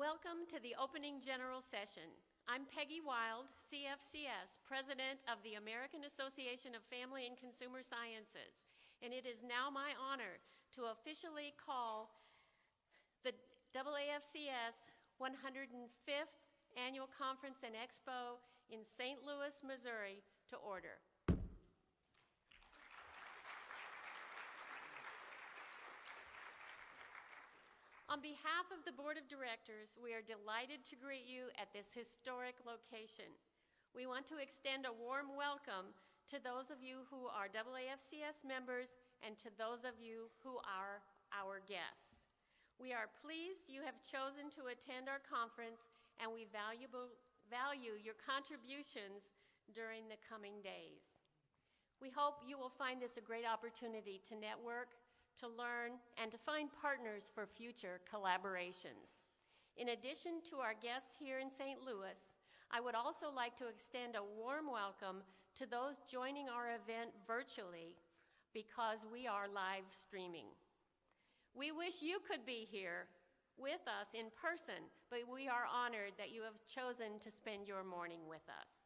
Welcome to the opening general session. I'm Peggy Wild, CFCS, President of the American Association of Family and Consumer Sciences, and it is now my honor to officially call the AAFCS 105th Annual Conference and Expo in St. Louis, Missouri to order. On behalf of the Board of Directors, we are delighted to greet you at this historic location. We want to extend a warm welcome to those of you who are AAFCS members and to those of you who are our guests. We are pleased you have chosen to attend our conference, and we value your contributions during the coming days. We hope you will find this a great opportunity to network, to learn, and to find partners for future collaborations. In addition to our guests here in St. Louis, I would also like to extend a warm welcome to those joining our event virtually because we are live streaming. We wish you could be here with us in person, but we are honored that you have chosen to spend your morning with us.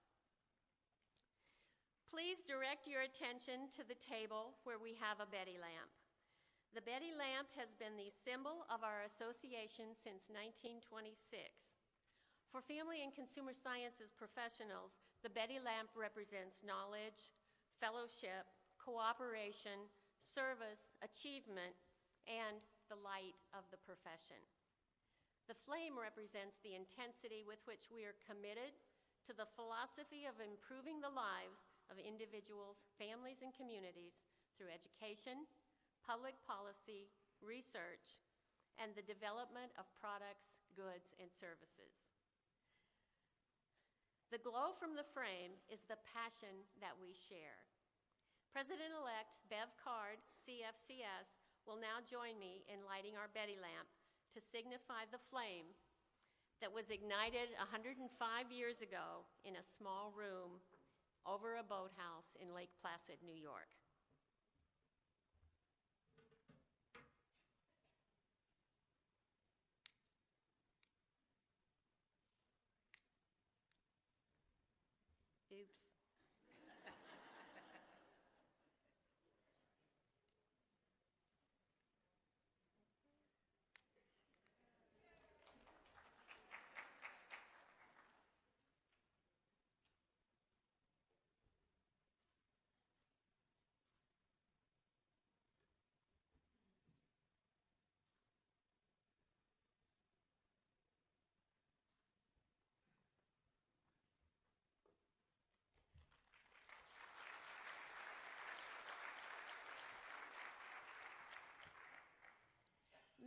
Please direct your attention to the table where we have a Betty lamp. The Betty lamp has been the symbol of our association since 1926. For family and consumer sciences professionals, the Betty lamp represents knowledge, fellowship, cooperation, service, achievement, and the light of the profession. The flame represents the intensity with which we are committed to the philosophy of improving the lives of individuals, families, and communities through education, public policy, research, and the development of products, goods, and services. The glow from the frame is the passion that we share. President-elect Bev Card, CFCS, will now join me in lighting our Betty lamp to signify the flame that was ignited 105 years ago in a small room over a boathouse in Lake Placid, New York. Oops.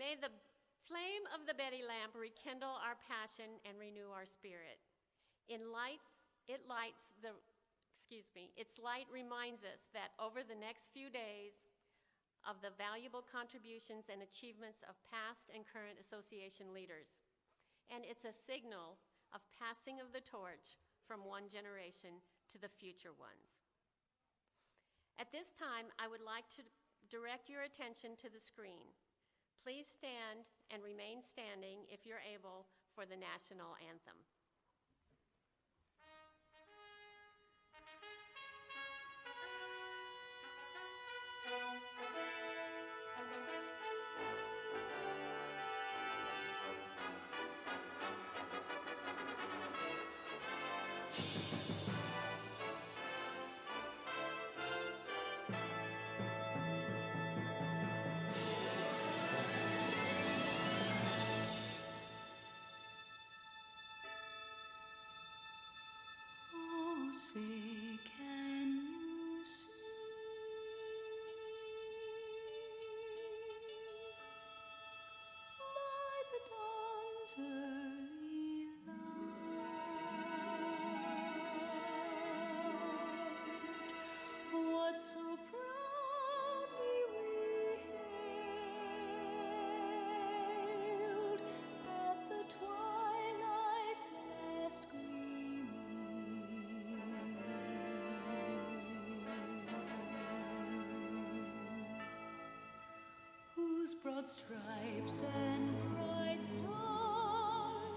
May the flame of the Betty lamp rekindle our passion and renew our spirit. Its light reminds us that over the next few days of the valuable contributions and achievements of past and current association leaders. And it's a signal of passing of the torch from one generation to the future ones. At this time, I would like to direct your attention to the screen. Please stand and remain standing if you're able for the national anthem. Say, can you see by the dawn's early light what so proudly we hailed at the twilight's last gleaming? Whose broad stripes and bright stars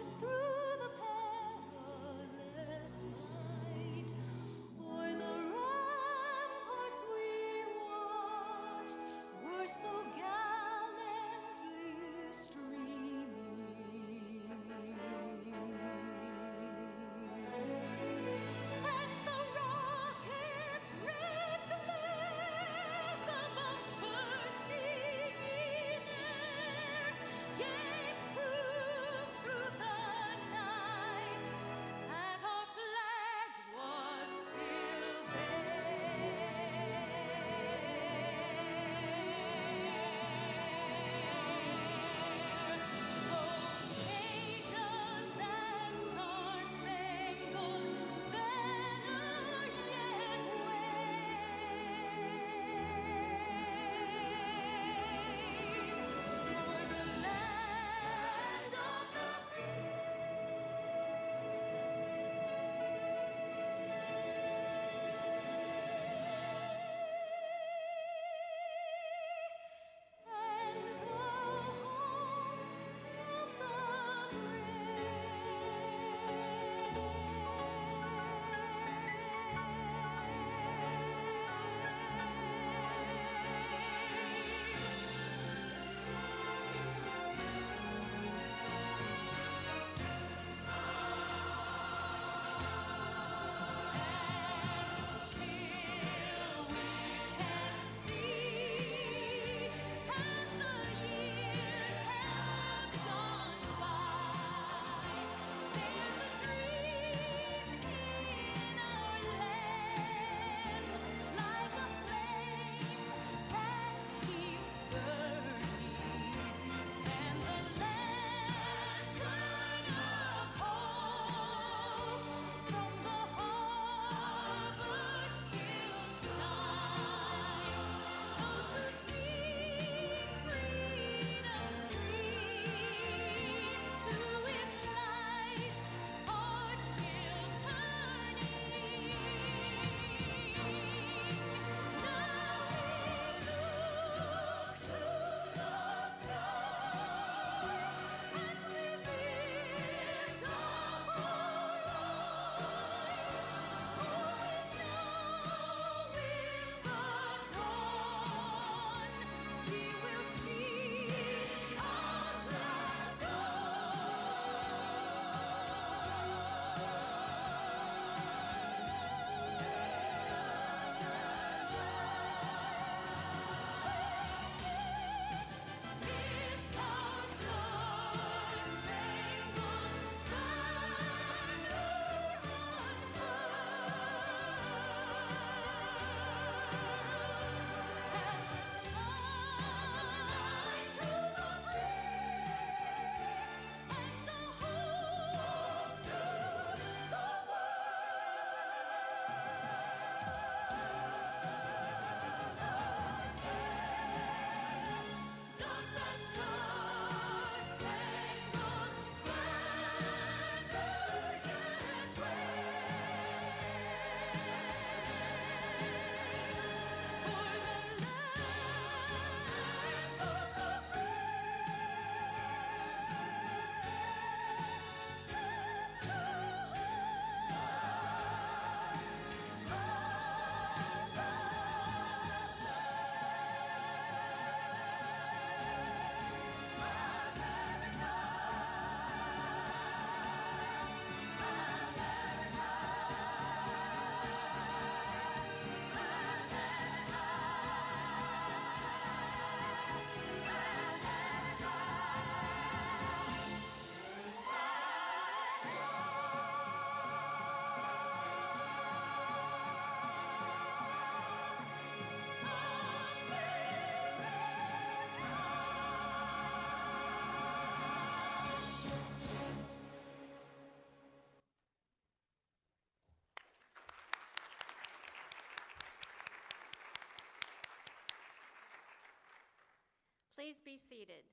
Please be seated.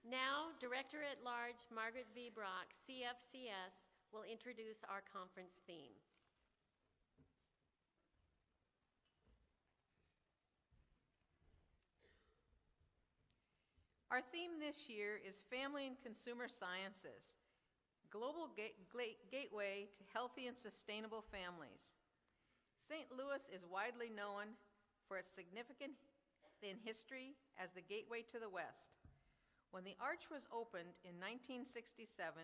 Now, Director-at-Large Margaret V. Brock, CFCS, will introduce our conference theme. Our theme this year is Family and Consumer Sciences, Global Gateway to Healthy and Sustainable Families. St. Louis is widely known for its significance in history as the gateway to the West. When the arch was opened in 1967,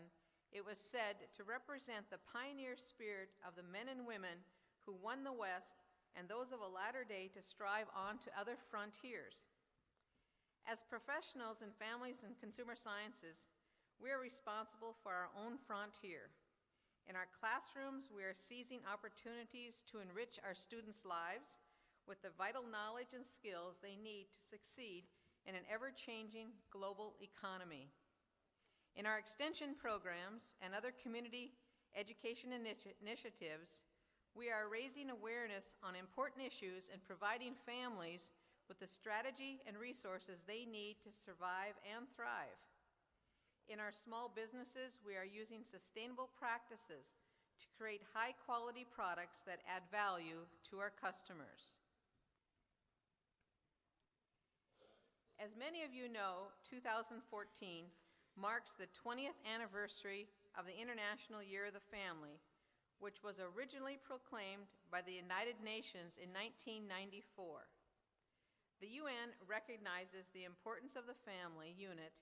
it was said to represent the pioneer spirit of the men and women who won the West and those of a latter day to strive on to other frontiers. As professionals in families and consumer sciences, we are responsible for our own frontier. In our classrooms, we are seizing opportunities to enrich our students' lives with the vital knowledge and skills they need to succeed in an ever-changing global economy. In our extension programs and other community education initiatives, we are raising awareness on important issues and providing families with the strategy and resources they need to survive and thrive. In our small businesses, we are using sustainable practices to create high-quality products that add value to our customers. As many of you know, 2014 marks the 20th anniversary of the International Year of the Family, which was originally proclaimed by the United Nations in 1994. The UN recognizes the importance of the family unit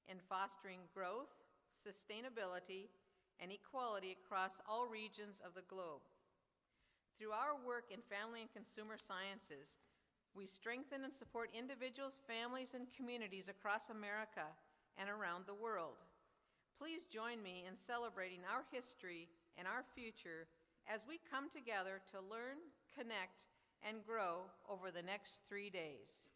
in fostering growth, sustainability, and equality across all regions of the globe. Through our work in family and consumer sciences, we strengthen and support individuals, families, and communities across America and around the world. Please join me in celebrating our history and our future as we come together to learn, connect, and grow over the next 3 days.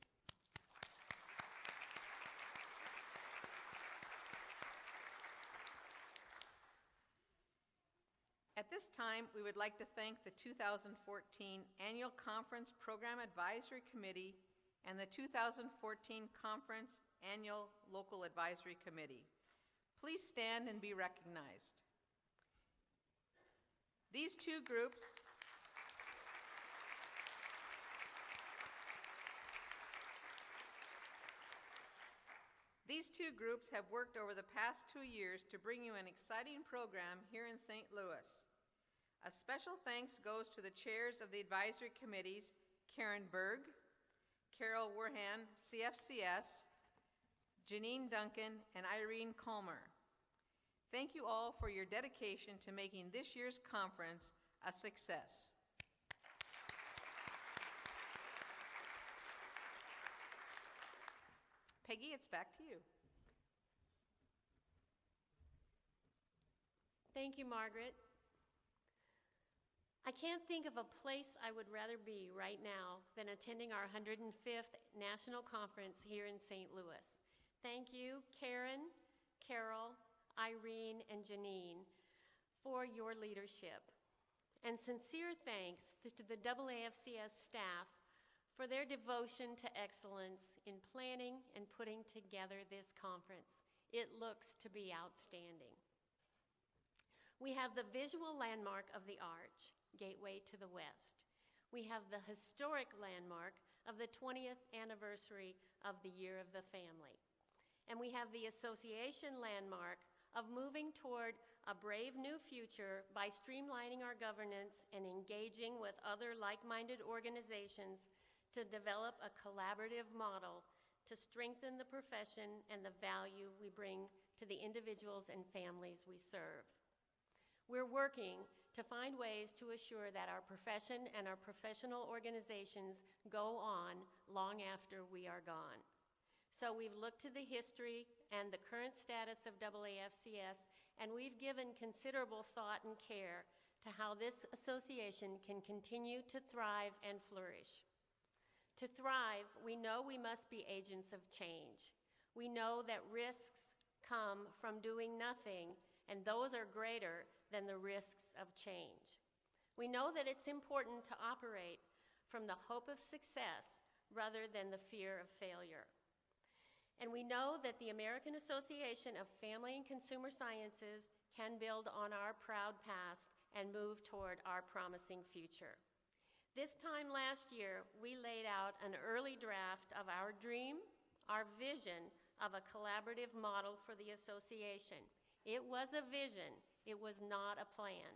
At this time, we would like to thank the 2014 Annual Conference Program Advisory Committee and the 2014 Conference Annual Local Advisory Committee. Please stand and be recognized. These two groups have worked over the past 2 years to bring you an exciting program here in St. Louis. A special thanks goes to the chairs of the advisory committees, Karen Berg, Carol Werhan, CFCS, Janine Duncan, and Irene Colmer. Thank you all for your dedication to making this year's conference a success. Peggy, it's back to you. Thank you, Margaret. I can't think of a place I would rather be right now than attending our 105th National Conference here in St. Louis. Thank you, Karen, Carol, Irene, and Janine, for your leadership. And sincere thanks to the AAFCS staff for their devotion to excellence in planning and putting together this conference. It looks to be outstanding. We have the visual landmark of the arch, Gateway to the West. We have the historic landmark of the 20th anniversary of the Year of the Family. And we have the association landmark of moving toward a brave new future by streamlining our governance and engaging with other like-minded organizations to develop a collaborative model to strengthen the profession and the value we bring to the individuals and families we serve. We're working to find ways to assure that our profession and our professional organizations go on long after we are gone. So we've looked to the history and the current status of AAFCS, and we've given considerable thought and care to how this association can continue to thrive and flourish. To thrive, we know we must be agents of change. We know that risks come from doing nothing, and those are greater than the risks of change. We know that it's important to operate from the hope of success rather than the fear of failure. And we know that the American Association of Family and Consumer Sciences can build on our proud past and move toward our promising future. This time last year, we laid out an early draft of our dream, our vision of a collaborative model for the association. It was a vision, it was not a plan.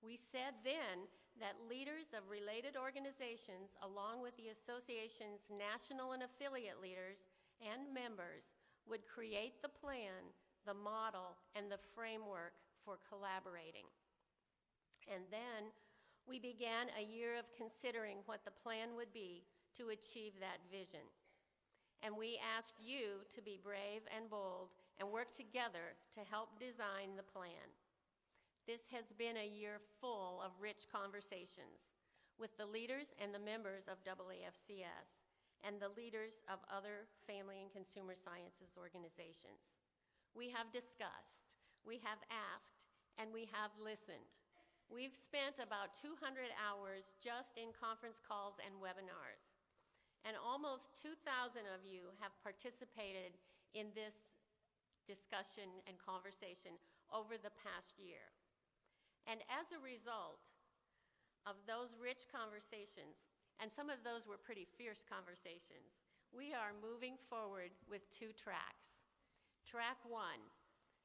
We said then that leaders of related organizations, along with the association's national and affiliate leaders and members, would create the plan, the model, and the framework for collaborating. And then we began a year of considering what the plan would be to achieve that vision. And we asked you to be brave and bold and work together to help design the plan. This has been a year full of rich conversations with the leaders and the members of AAFCS and the leaders of other family and consumer sciences organizations. We have discussed, we have asked, and we have listened. We've spent about 200 hours just in conference calls and webinars, and almost 2,000 of you have participated in this discussion and conversation over the past year. And as a result of those rich conversations, and some of those were pretty fierce conversations, we are moving forward with 2 tracks. Track 1,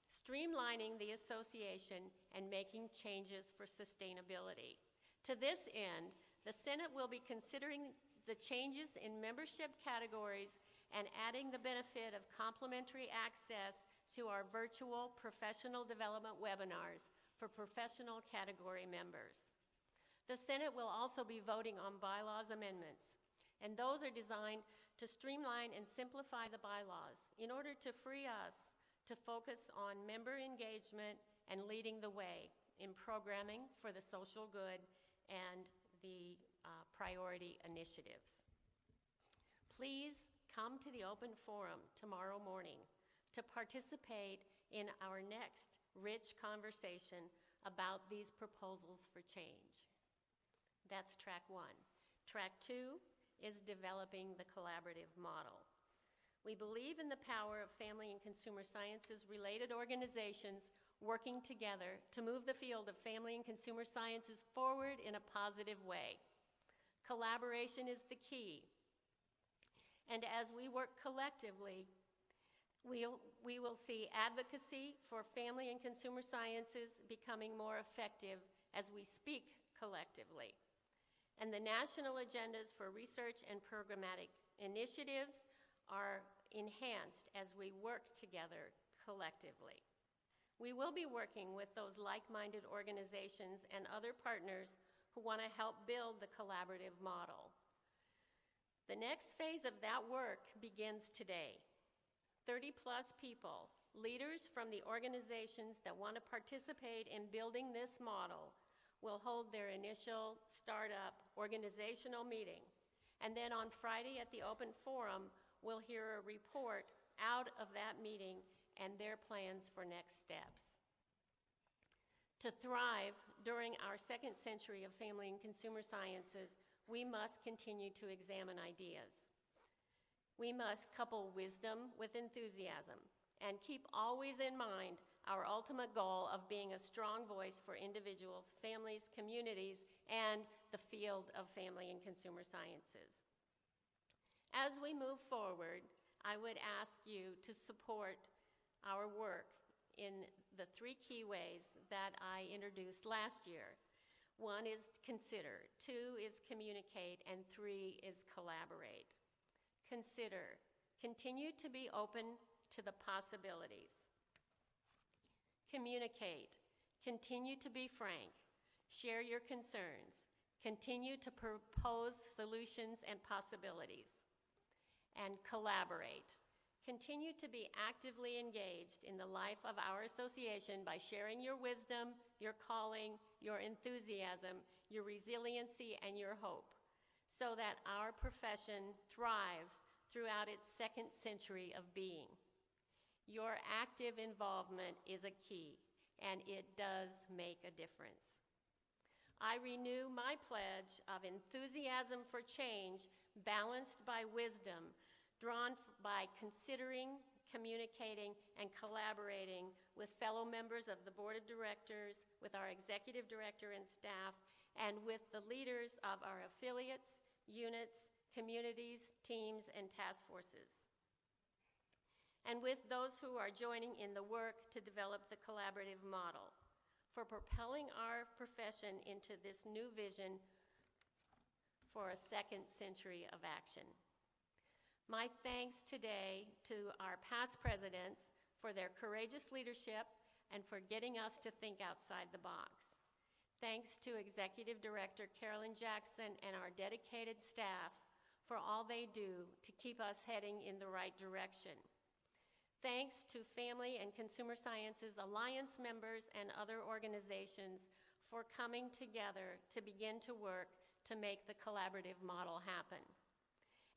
streamlining the association and making changes for sustainability. To this end, the Senate will be considering the changes in membership categories and adding the benefit of complimentary access to our virtual professional development webinars for professional category members. The Senate will also be voting on bylaws amendments, and those are designed to streamline and simplify the bylaws in order to free us to focus on member engagement and leading the way in programming for the social good and the priority initiatives. Please come to the open forum tomorrow morning to participate in our next rich conversation about these proposals for change. That's track 1. Track 2 is developing the collaborative model. We believe in the power of family and consumer sciences related organizations working together to move the field of family and consumer sciences forward in a positive way. Collaboration is the key. And as we work collectively, we will see advocacy for family and consumer sciences becoming more effective as we speak collectively. And the national agendas for research and programmatic initiatives are enhanced as we work together collectively. We will be working with those like-minded organizations and other partners who want to help build the collaborative model. The next phase of that work begins today. 30-plus people, leaders from the organizations that want to participate in building this model, will hold their initial startup organizational meeting. And then on Friday at the open forum, we'll hear a report out of that meeting and their plans for next steps. To thrive during our second century of family and consumer sciences, we must continue to examine ideas. We must couple wisdom with enthusiasm and keep always in mind our ultimate goal of being a strong voice for individuals, families, communities, and the field of family and consumer sciences. As we move forward, I would ask you to support our work in the 3 key ways that I introduced last year. 1 is consider, 2 is communicate, and 3 is collaborate. Consider, continue to be open to the possibilities. Communicate, continue to be frank, share your concerns, continue to propose solutions and possibilities. And collaborate, continue to be actively engaged in the life of our association by sharing your wisdom, your calling, your enthusiasm, your resiliency, and your hope, so that our profession thrives throughout its second century of being. Your active involvement is a key, and it does make a difference. I renew my pledge of enthusiasm for change balanced by wisdom, drawn by considering, communicating, and collaborating with fellow members of the board of directors, with our executive director and staff, and with the leaders of our affiliates, units, communities, teams, and task forces, and with those who are joining in the work to develop the collaborative model for propelling our profession into this new vision for a second century of action. My thanks today to our past presidents for their courageous leadership and for getting us to think outside the box. Thanks to Executive Director Carolyn Jackson and our dedicated staff for all they do to keep us heading in the right direction. Thanks to Family and Consumer Sciences Alliance members and other organizations for coming together to begin to work to make the collaborative model happen.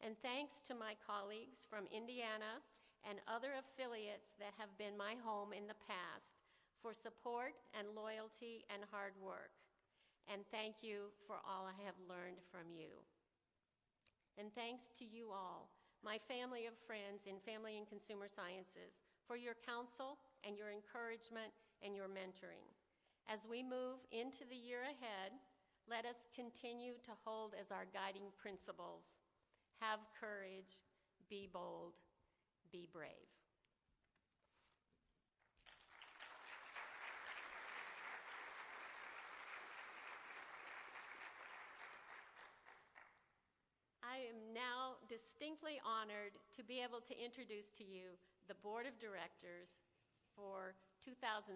And thanks to my colleagues from Indiana and other affiliates that have been my home in the past for support and loyalty and hard work. And thank you for all I have learned from you. And thanks to you all, my family of friends in Family and Consumer Sciences, for your counsel and your encouragement and your mentoring. As we move into the year ahead, let us continue to hold as our guiding principles: have courage, be bold, be brave. I am now distinctly honored to be able to introduce to you the Board of Directors for 2013-14.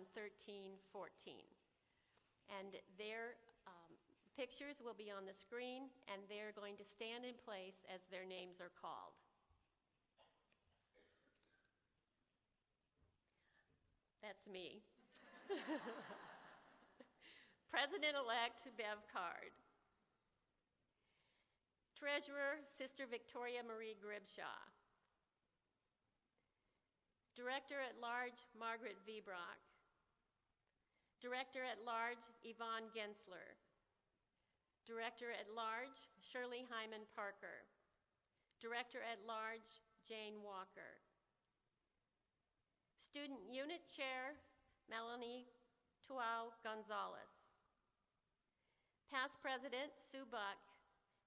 And their pictures will be on the screen, and they're going to stand in place as their names are called. That's me. President-elect Bev Card. Treasurer, Sister Victoria Marie Gribshaw. Director-at-Large, Margaret V. Brock. Director-at-Large, Yvonne Gensler. Director-at-Large, Shirley Hyman Parker. Director-at-Large, Jane Walker. Student Unit Chair, Melanie Tuau Gonzalez. Past President, Sue Buck,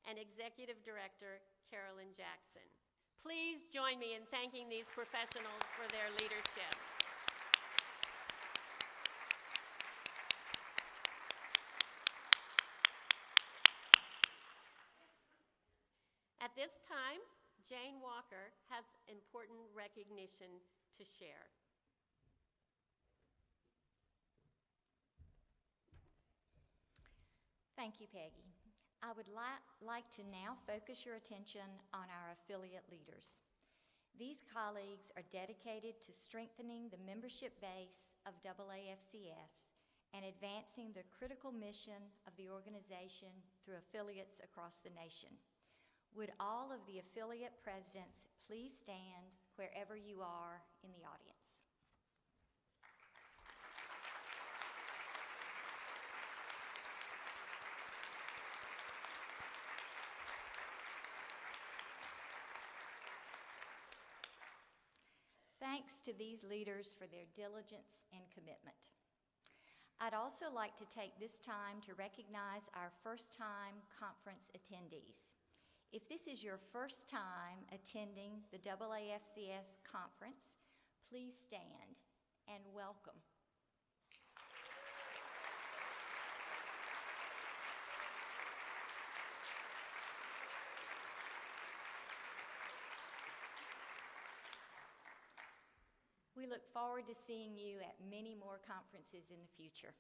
and Executive Director, Carolyn Jackson. Please join me in thanking these professionals for their leadership. At this time, Jane Walker has important recognition to share. Thank you, Peggy. I would like to now focus your attention on our affiliate leaders. These colleagues are dedicated to strengthening the membership base of AAFCS and advancing the critical mission of the organization through affiliates across the nation. Would all of the affiliate presidents please stand wherever you are in the audience? Thanks to these leaders for their diligence and commitment. I'd also like to take this time to recognize our first-time conference attendees. If this is your first time attending the AAFCS conference, please stand and welcome. We look forward to seeing you at many more conferences in the future.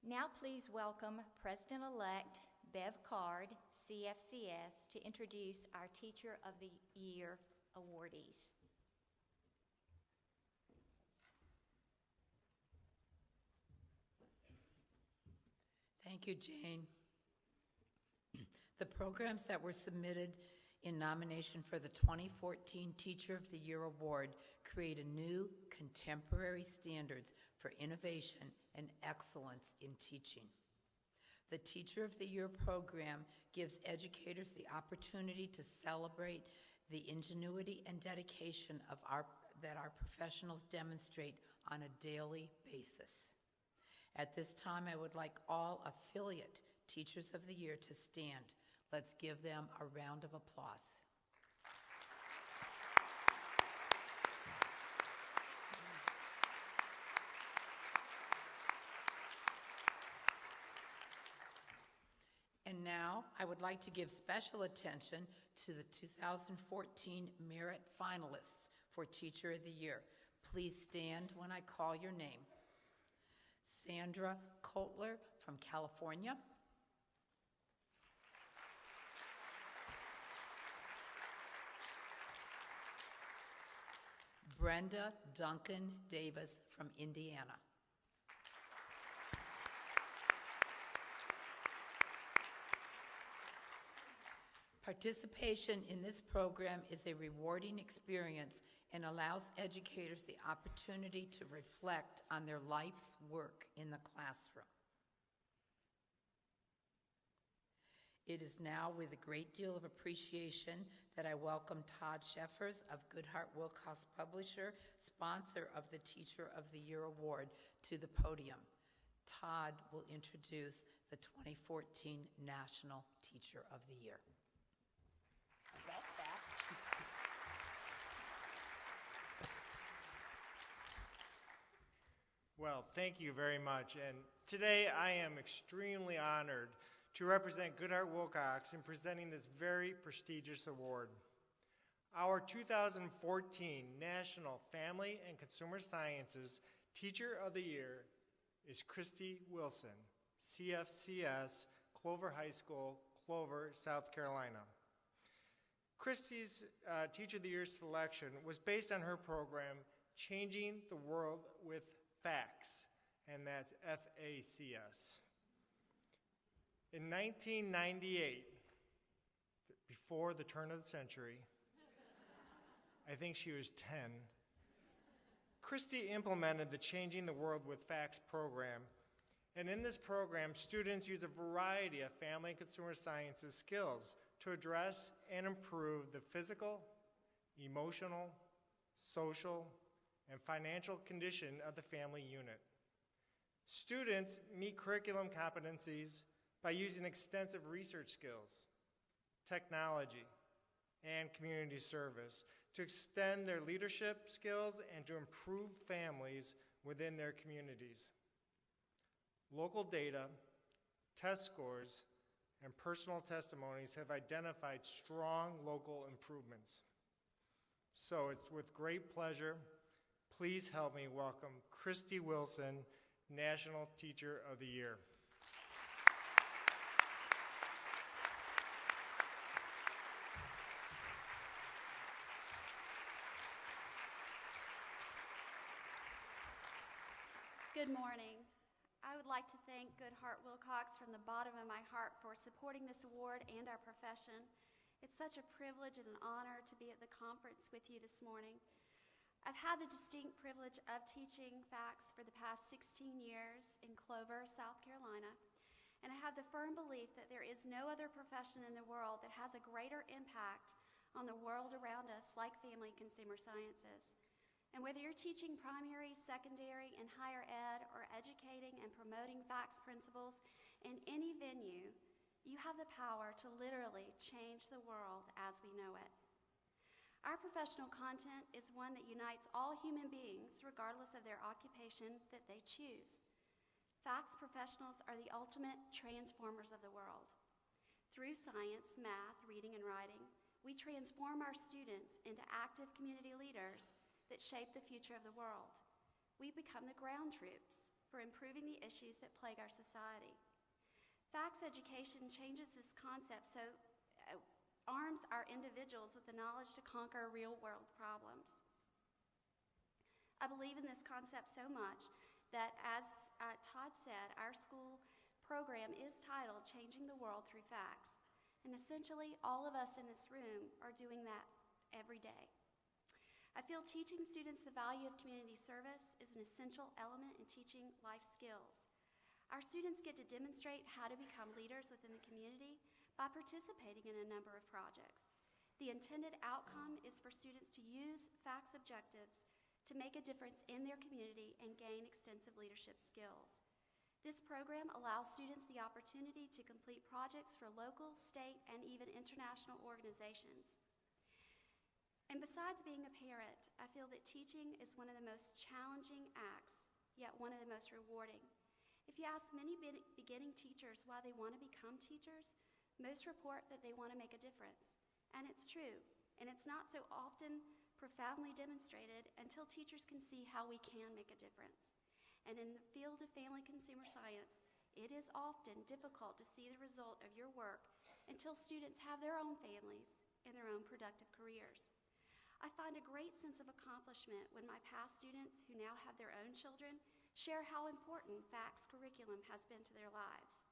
Now please welcome President-elect Bev Card, CFCS, to introduce our Teacher of the Year awardees. Thank you, Jane. The programs that were submitted in nomination for the 2014 Teacher of the Year Award create a new contemporary standards for innovation and excellence in teaching. The Teacher of the Year program gives educators the opportunity to celebrate the ingenuity and dedication that our professionals demonstrate on a daily basis. At this time, I would like all affiliate Teachers of the Year to stand. Let's give them a round of applause. And now, I would like to give special attention to the 2014 Merit Finalists for Teacher of the Year. Please stand when I call your name. Sandra Kotler from California. Brenda Duncan Davis from Indiana. Participation in this program is a rewarding experience and allows educators the opportunity to reflect on their life's work in the classroom. It is now with a great deal of appreciation that I welcome Todd Sheffers of Goodhart Wilcox Publisher, sponsor of the Teacher of the Year Award, to the podium. Todd will introduce the 2014 National Teacher of the Year. That's fast. Well, thank you very much. And today I am extremely honored to represent Goodhart Wilcox in presenting this very prestigious award. Our 2014 National Family and Consumer Sciences Teacher of the Year is Christy Wilson, CFCS, Clover High School, Clover, South Carolina. Christy's Teacher of the Year selection was based on her program, Changing the World with Facts, and that's FACS. In 1998, before the turn of the century, I think she was 10, Christy implemented the Changing the World with Facts program. And in this program, students use a variety of family and consumer sciences skills to address and improve the physical, emotional, social, and financial condition of the family unit. Students meet curriculum competencies by using extensive research skills, technology, and community service to extend their leadership skills and to improve families within their communities. Local data, test scores, and personal testimonies have identified strong local improvements. So it's with great pleasure, please help me welcome Christy Wilson, National Teacher of the Year. Good morning. I would like to thank Goodhart Wilcox from the bottom of my heart for supporting this award and our profession. It's such a privilege and an honor to be at the conference with you this morning. I've had the distinct privilege of teaching facts for the past 16 years in Clover, South Carolina, and I have the firm belief that there is no other profession in the world that has a greater impact on the world around us like family consumer sciences. And whether you're teaching primary, secondary, and higher ed, or educating and promoting facts principles in any venue, you have the power to literally change the world as we know it. Our professional content is one that unites all human beings, regardless of their occupation that they choose. Facts professionals are the ultimate transformers of the world. Through science, math, reading, and writing, we transform our students into active community leaders that shape the future of the world. We become the ground troops for improving the issues that plague our society. Facts education changes this concept so arms our individuals with the knowledge to conquer real-world problems. I believe in this concept so much that, as Todd said, our school program is titled Changing the World Through Facts. And essentially, all of us in this room are doing that every day. I feel teaching students the value of community service is an essential element in teaching life skills. Our students get to demonstrate how to become leaders within the community by participating in a number of projects. The intended outcome is for students to use FACS objectives to make a difference in their community and gain extensive leadership skills. This program allows students the opportunity to complete projects for local, state, and even international organizations. And besides being a parent, I feel that teaching is one of the most challenging acts, yet one of the most rewarding. If you ask many beginning teachers why they want to become teachers, most report that they want to make a difference. And it's true, and it's not so often profoundly demonstrated until teachers can see how we can make a difference. And in the field of family consumer science, it is often difficult to see the result of your work until students have their own families and their own productive careers. I find a great sense of accomplishment when my past students who now have their own children share how important FACS curriculum has been to their lives.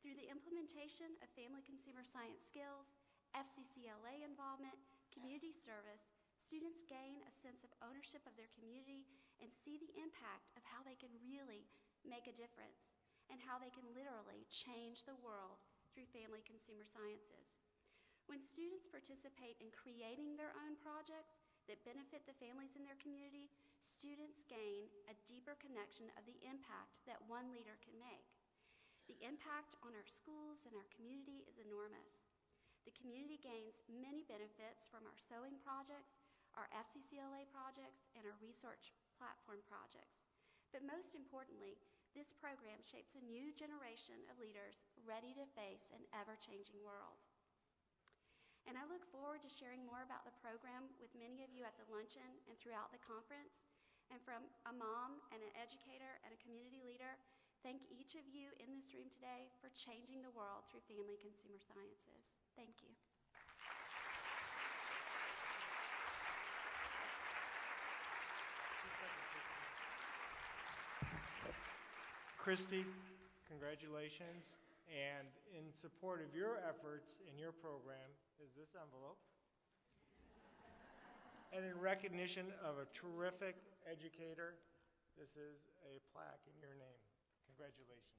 Through the implementation of family consumer science skills, FCCLA involvement, community service, students gain a sense of ownership of their community and see the impact of how they can really make a difference and how they can literally change the world through family consumer sciences. When students participate in creating their own projects that benefit the families in their community, students gain a deeper connection of the impact that one leader can make. The impact on our schools and our community is enormous. The community gains many benefits from our sewing projects, our FCCLA projects, and our research platform projects. But most importantly, this program shapes a new generation of leaders ready to face an ever-changing world. And I look forward to sharing more about the program with many of you at the luncheon and throughout the conference. And from a mom and an educator and a community leader, thank each of you in this room today for changing the world through family consumer sciences. Thank you. Christy, congratulations. And in support of your efforts in your program is this envelope. And in recognition of a terrific educator, this is a plaque in your name. Congratulations.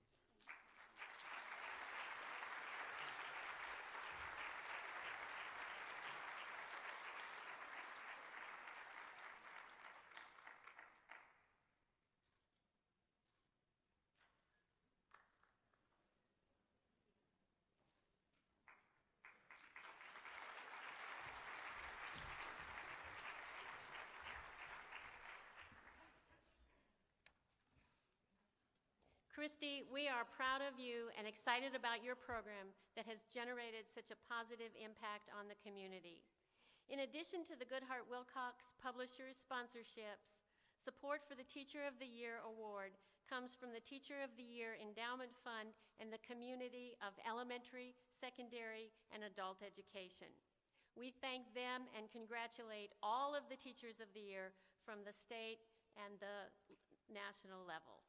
Christy, we are proud of you and excited about your program that has generated such a positive impact on the community. In addition to the Goodhart Wilcox Publishers sponsorships, support for the Teacher of the Year Award comes from the Teacher of the Year Endowment Fund and the community of elementary, secondary, and adult education. We thank them and congratulate all of the Teachers of the Year from the state and the national level.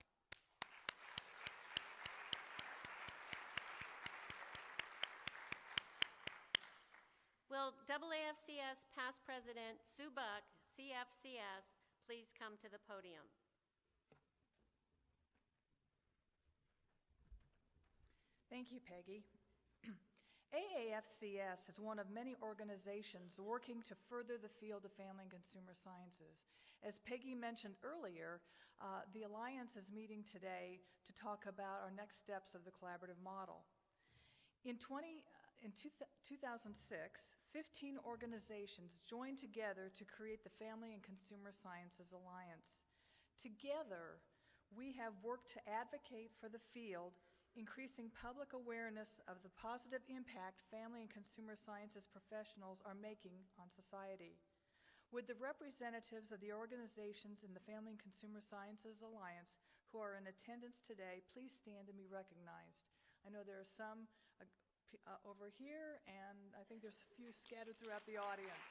Will AAFCS past president Sue Buck, CFCS, please come to the podium? Thank you, Peggy. AAFCS is one of many organizations working to further the field of family and consumer sciences. As Peggy mentioned earlier, the Alliance is meeting today to talk about our next steps of the collaborative model. In 2006, 15 organizations joined together to create the Family and Consumer Sciences Alliance. Together, we have worked to advocate for the field, increasing public awareness of the positive impact family and consumer sciences professionals are making on society. Would the representatives of the organizations in the Family and Consumer Sciences Alliance who are in attendance today please stand and be recognized? I know there are some over here, and I think there's a few scattered throughout the audience.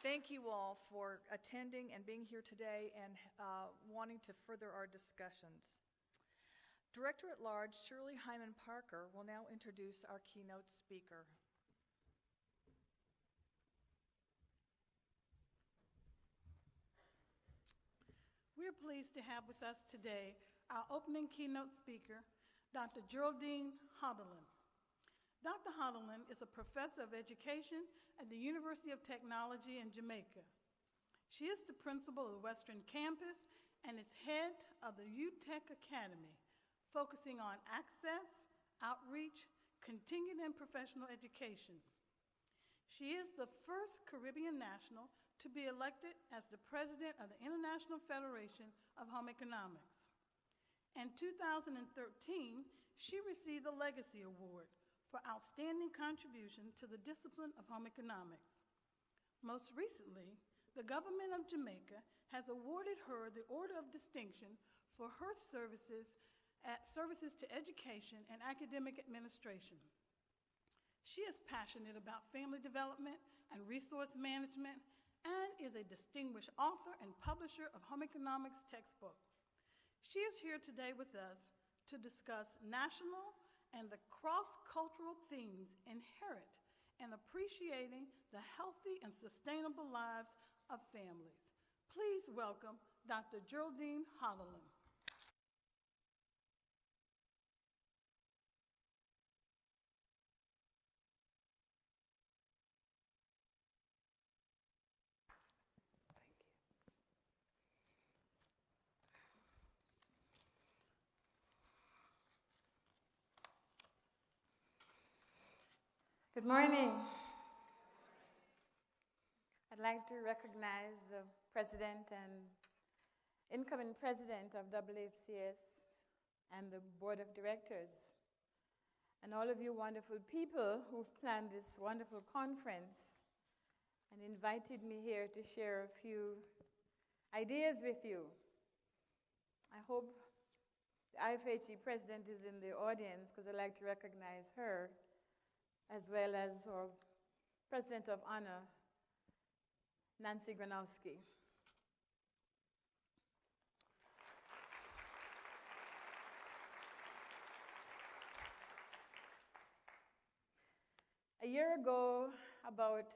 Thank you all for attending and being here today and wanting to further our discussions. Director at Large Shirley Hyman Parker will now introduce our keynote speaker. We're pleased to have with us today our opening keynote speaker, Dr. Geraldene Hodelin. Dr. Hodelin is a professor of education at the University of Technology in Jamaica. She is the principal of the Western Campus and is head of the UTech Academy, focusing on access, outreach, continuing and professional education. She is the first Caribbean national to be elected as the president of the International Federation of Home Economics. In 2013, she received the Legacy Award for outstanding contribution to the discipline of home economics. Most recently, the government of Jamaica has awarded her the Order of Distinction for her services to education and academic administration. She is passionate about family development and resource management and is a distinguished author and publisher of home economics textbook. She is here today with us to discuss national and the cross-cultural themes inherent in appreciating the healthy and sustainable lives of families. Please welcome Dr. Geraldene Hodelin. Good morning. I'd like to recognize the president and incoming president of AAFCS and the board of directors, and all of you wonderful people who've planned this wonderful conference and invited me here to share a few ideas with you. I hope the IFHE president is in the audience because I'd like to recognize her, as well as our President of Honor, Nancy Granowski. A year ago, about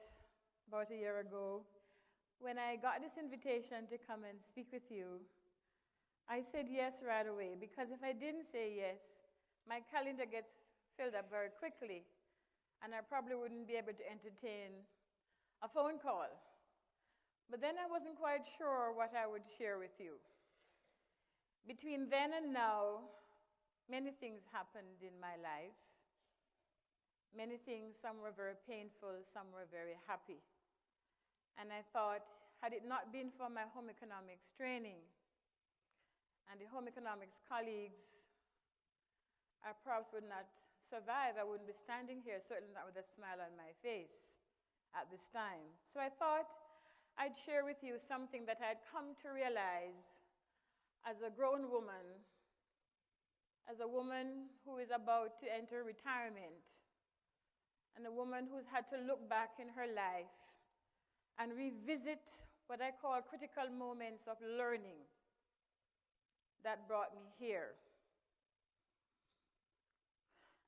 a year ago, when I got this invitation to come and speak with you, I said yes right away, because if I didn't say yes, my calendar gets filled up very quickly, and I probably wouldn't be able to entertain a phone call. But then I wasn't quite sure what I would share with you. Between then and now, many things happened in my life. Many things, some were very painful, some were very happy. And I thought, had it not been for my home economics training and the home economics colleagues, I perhaps would not survive. I wouldn't be standing here, certainly not with a smile on my face at this time. So I thought I'd share with you something that I'd come to realize as a grown woman, as a woman who is about to enter retirement, and a woman who's had to look back in her life and revisit what I call critical moments of learning that brought me here.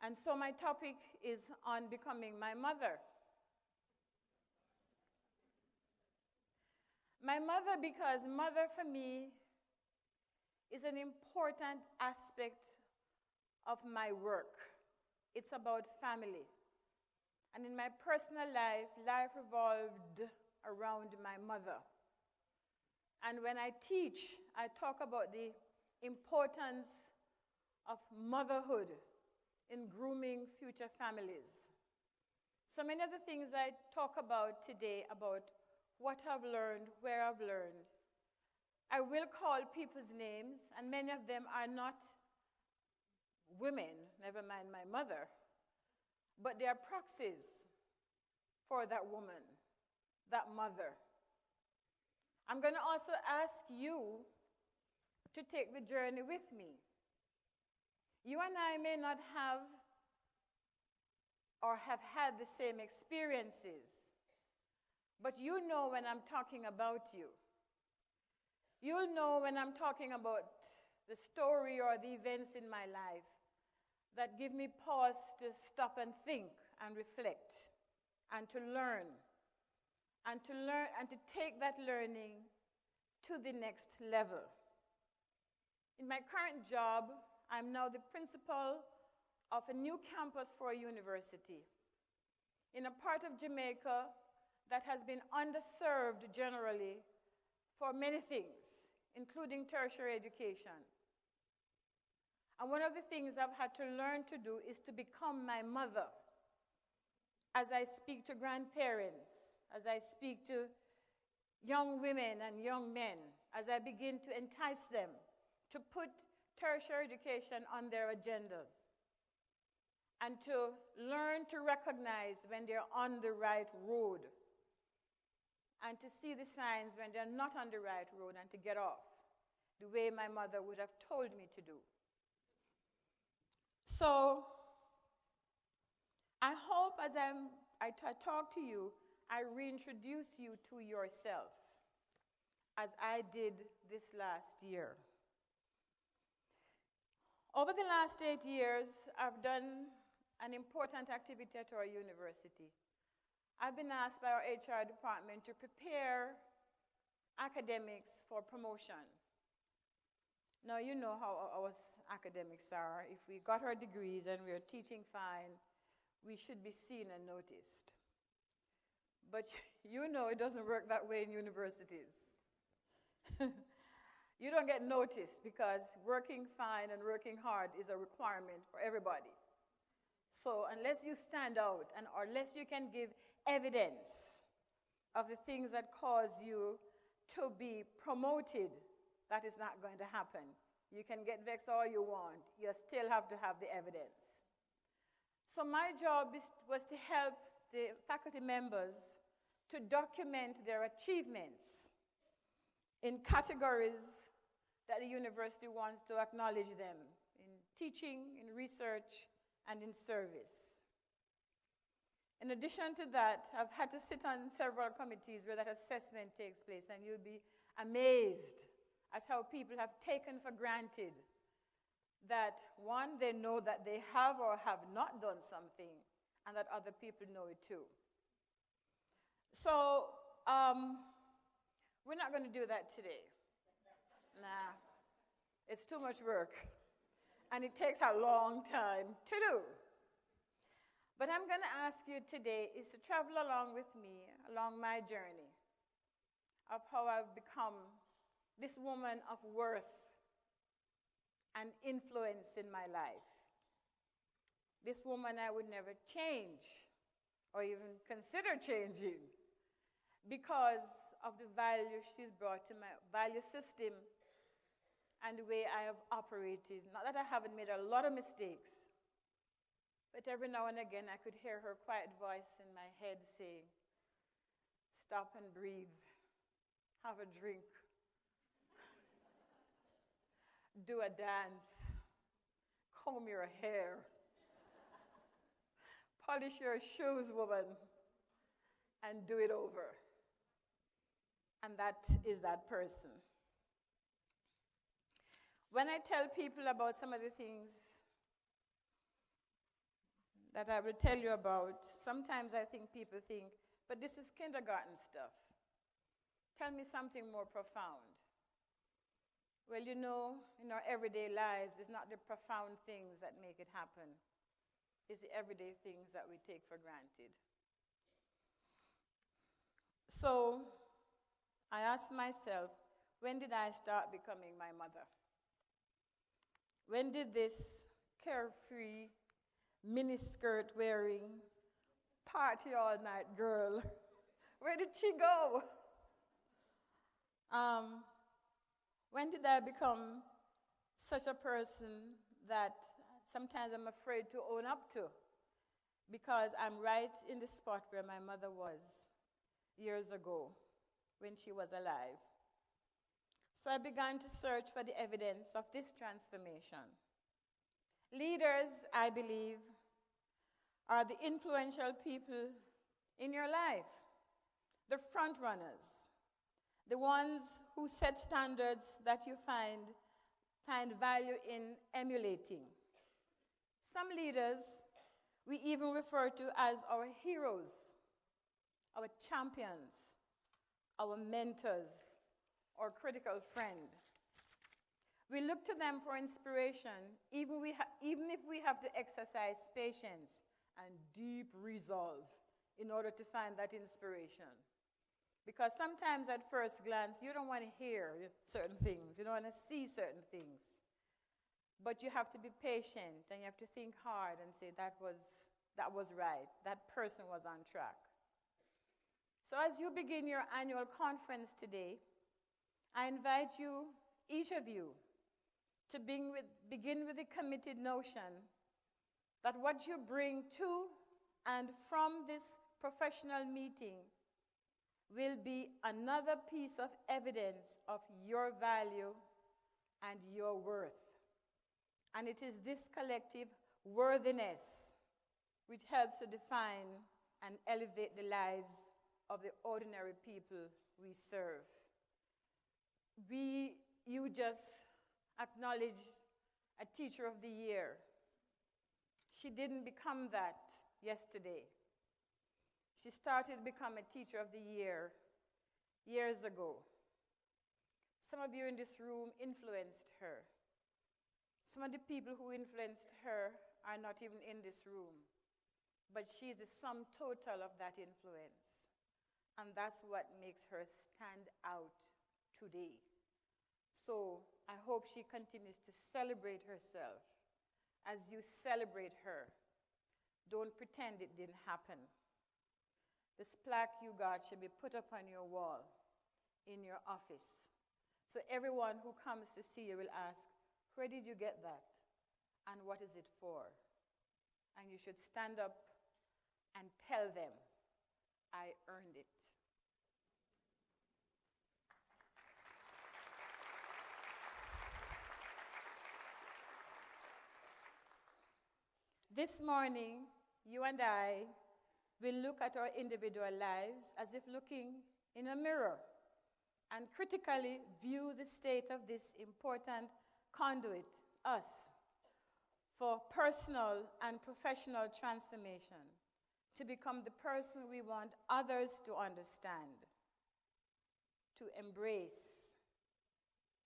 And so my topic is on becoming my mother. My mother, because mother for me is an important aspect of my work. It's about family. And in my personal life, life revolved around my mother. And when I teach, I talk about the importance of motherhood in grooming future families. So many of the things I talk about today, about what I've learned, where I've learned, I will call people's names, and many of them are not women, never mind my mother, but they are proxies for that woman, that mother. I'm going to also ask you to take the journey with me. You and I may not have or have had the same experiences, but you know when I'm talking about you. You'll know when I'm talking about the story or the events in my life that give me pause to stop and think and reflect and to learn and to take that learning to the next level. In my current job, I'm now the principal of a new campus for a university in a part of Jamaica that has been underserved generally for many things, including tertiary education. And one of the things I've had to learn to do is to become my mother as I speak to grandparents, as I speak to young women and young men, as I begin to entice them to put tertiary education on their agendas, and to learn to recognize when they're on the right road, and to see the signs when they're not on the right road, and to get off the way my mother would have told me to do. So I hope as I talk to you, I reintroduce you to yourself, as I did this last year. Over the last 8 years, I've done an important activity at our university. I've been asked by our HR department to prepare academics for promotion. Now, you know how our academics are. If we got our degrees and we're teaching fine, we should be seen and noticed. But you know it doesn't work that way in universities. You don't get noticed because working fine and working hard is a requirement for everybody. So unless you stand out and unless you can give evidence of the things that cause you to be promoted, that is not going to happen. You can get vexed all you want. You still have to have the evidence. So my job was to help the faculty members to document their achievements in categories that the university wants to acknowledge them, in teaching, in research, and in service. In addition to that, I've had to sit on several committees where that assessment takes place, and you'll be amazed at how people have taken for granted that, one, they know that they have or have not done something, and that other people know it too. So we're not going to do that today. Nah, it's too much work, and it takes a long time to do. But I'm going to ask you today is to travel along with me, along my journey of how I've become this woman of worth and influence in my life. This woman I would never change or even consider changing because of the value she's brought to my value system and the way I have operated. Not that I haven't made a lot of mistakes, but every now and again I could hear her quiet voice in my head saying, stop and breathe, have a drink, do a dance, comb your hair, polish your shoes, woman, and do it over. And that is that person. When I tell people about some of the things that I will tell you about, sometimes I think people think, but this is kindergarten stuff. Tell me something more profound. Well, you know, in our everyday lives, it's not the profound things that make it happen. It's the everyday things that we take for granted. So I asked myself, when did I start becoming my mother? When did this carefree, miniskirt wearing, party all night girl, where did she go? When did I become such a person that sometimes I'm afraid to own up to? Because I'm right in the spot where my mother was years ago when she was alive. So I began to search for the evidence of this transformation. Leaders, I believe, are the influential people in your life, the front runners, the ones who set standards that you find value in emulating. Some leaders we even refer to as our heroes, our champions, our mentors, or critical friend. We look to them for inspiration, even if we have to exercise patience and deep resolve in order to find that inspiration. Because sometimes at first glance, you don't want to hear certain things. You don't want to see certain things. But you have to be patient, and you have to think hard and say, that was right. That person was on track. So as you begin your annual conference today, I invite you, each of you, to begin with the committed notion that what you bring to and from this professional meeting will be another piece of evidence of your value and your worth. And it is this collective worthiness which helps to define and elevate the lives of the ordinary people we serve. You just acknowledged a Teacher of the Year. She didn't become that yesterday. She started to become a Teacher of the Year years ago. Some of you in this room influenced her. Some of the people who influenced her are not even in this room. But she's the sum total of that influence. And that's what makes her stand out today. So I hope she continues to celebrate herself as you celebrate her. Don't pretend it didn't happen. This plaque you got should be put up on your wall in your office. So everyone who comes to see you will ask, where did you get that? And what is it for? And you should stand up and tell them, I earned it. This morning, you and I will look at our individual lives as if looking in a mirror and critically view the state of this important conduit, us, for personal and professional transformation, to become the person we want others to understand, to embrace,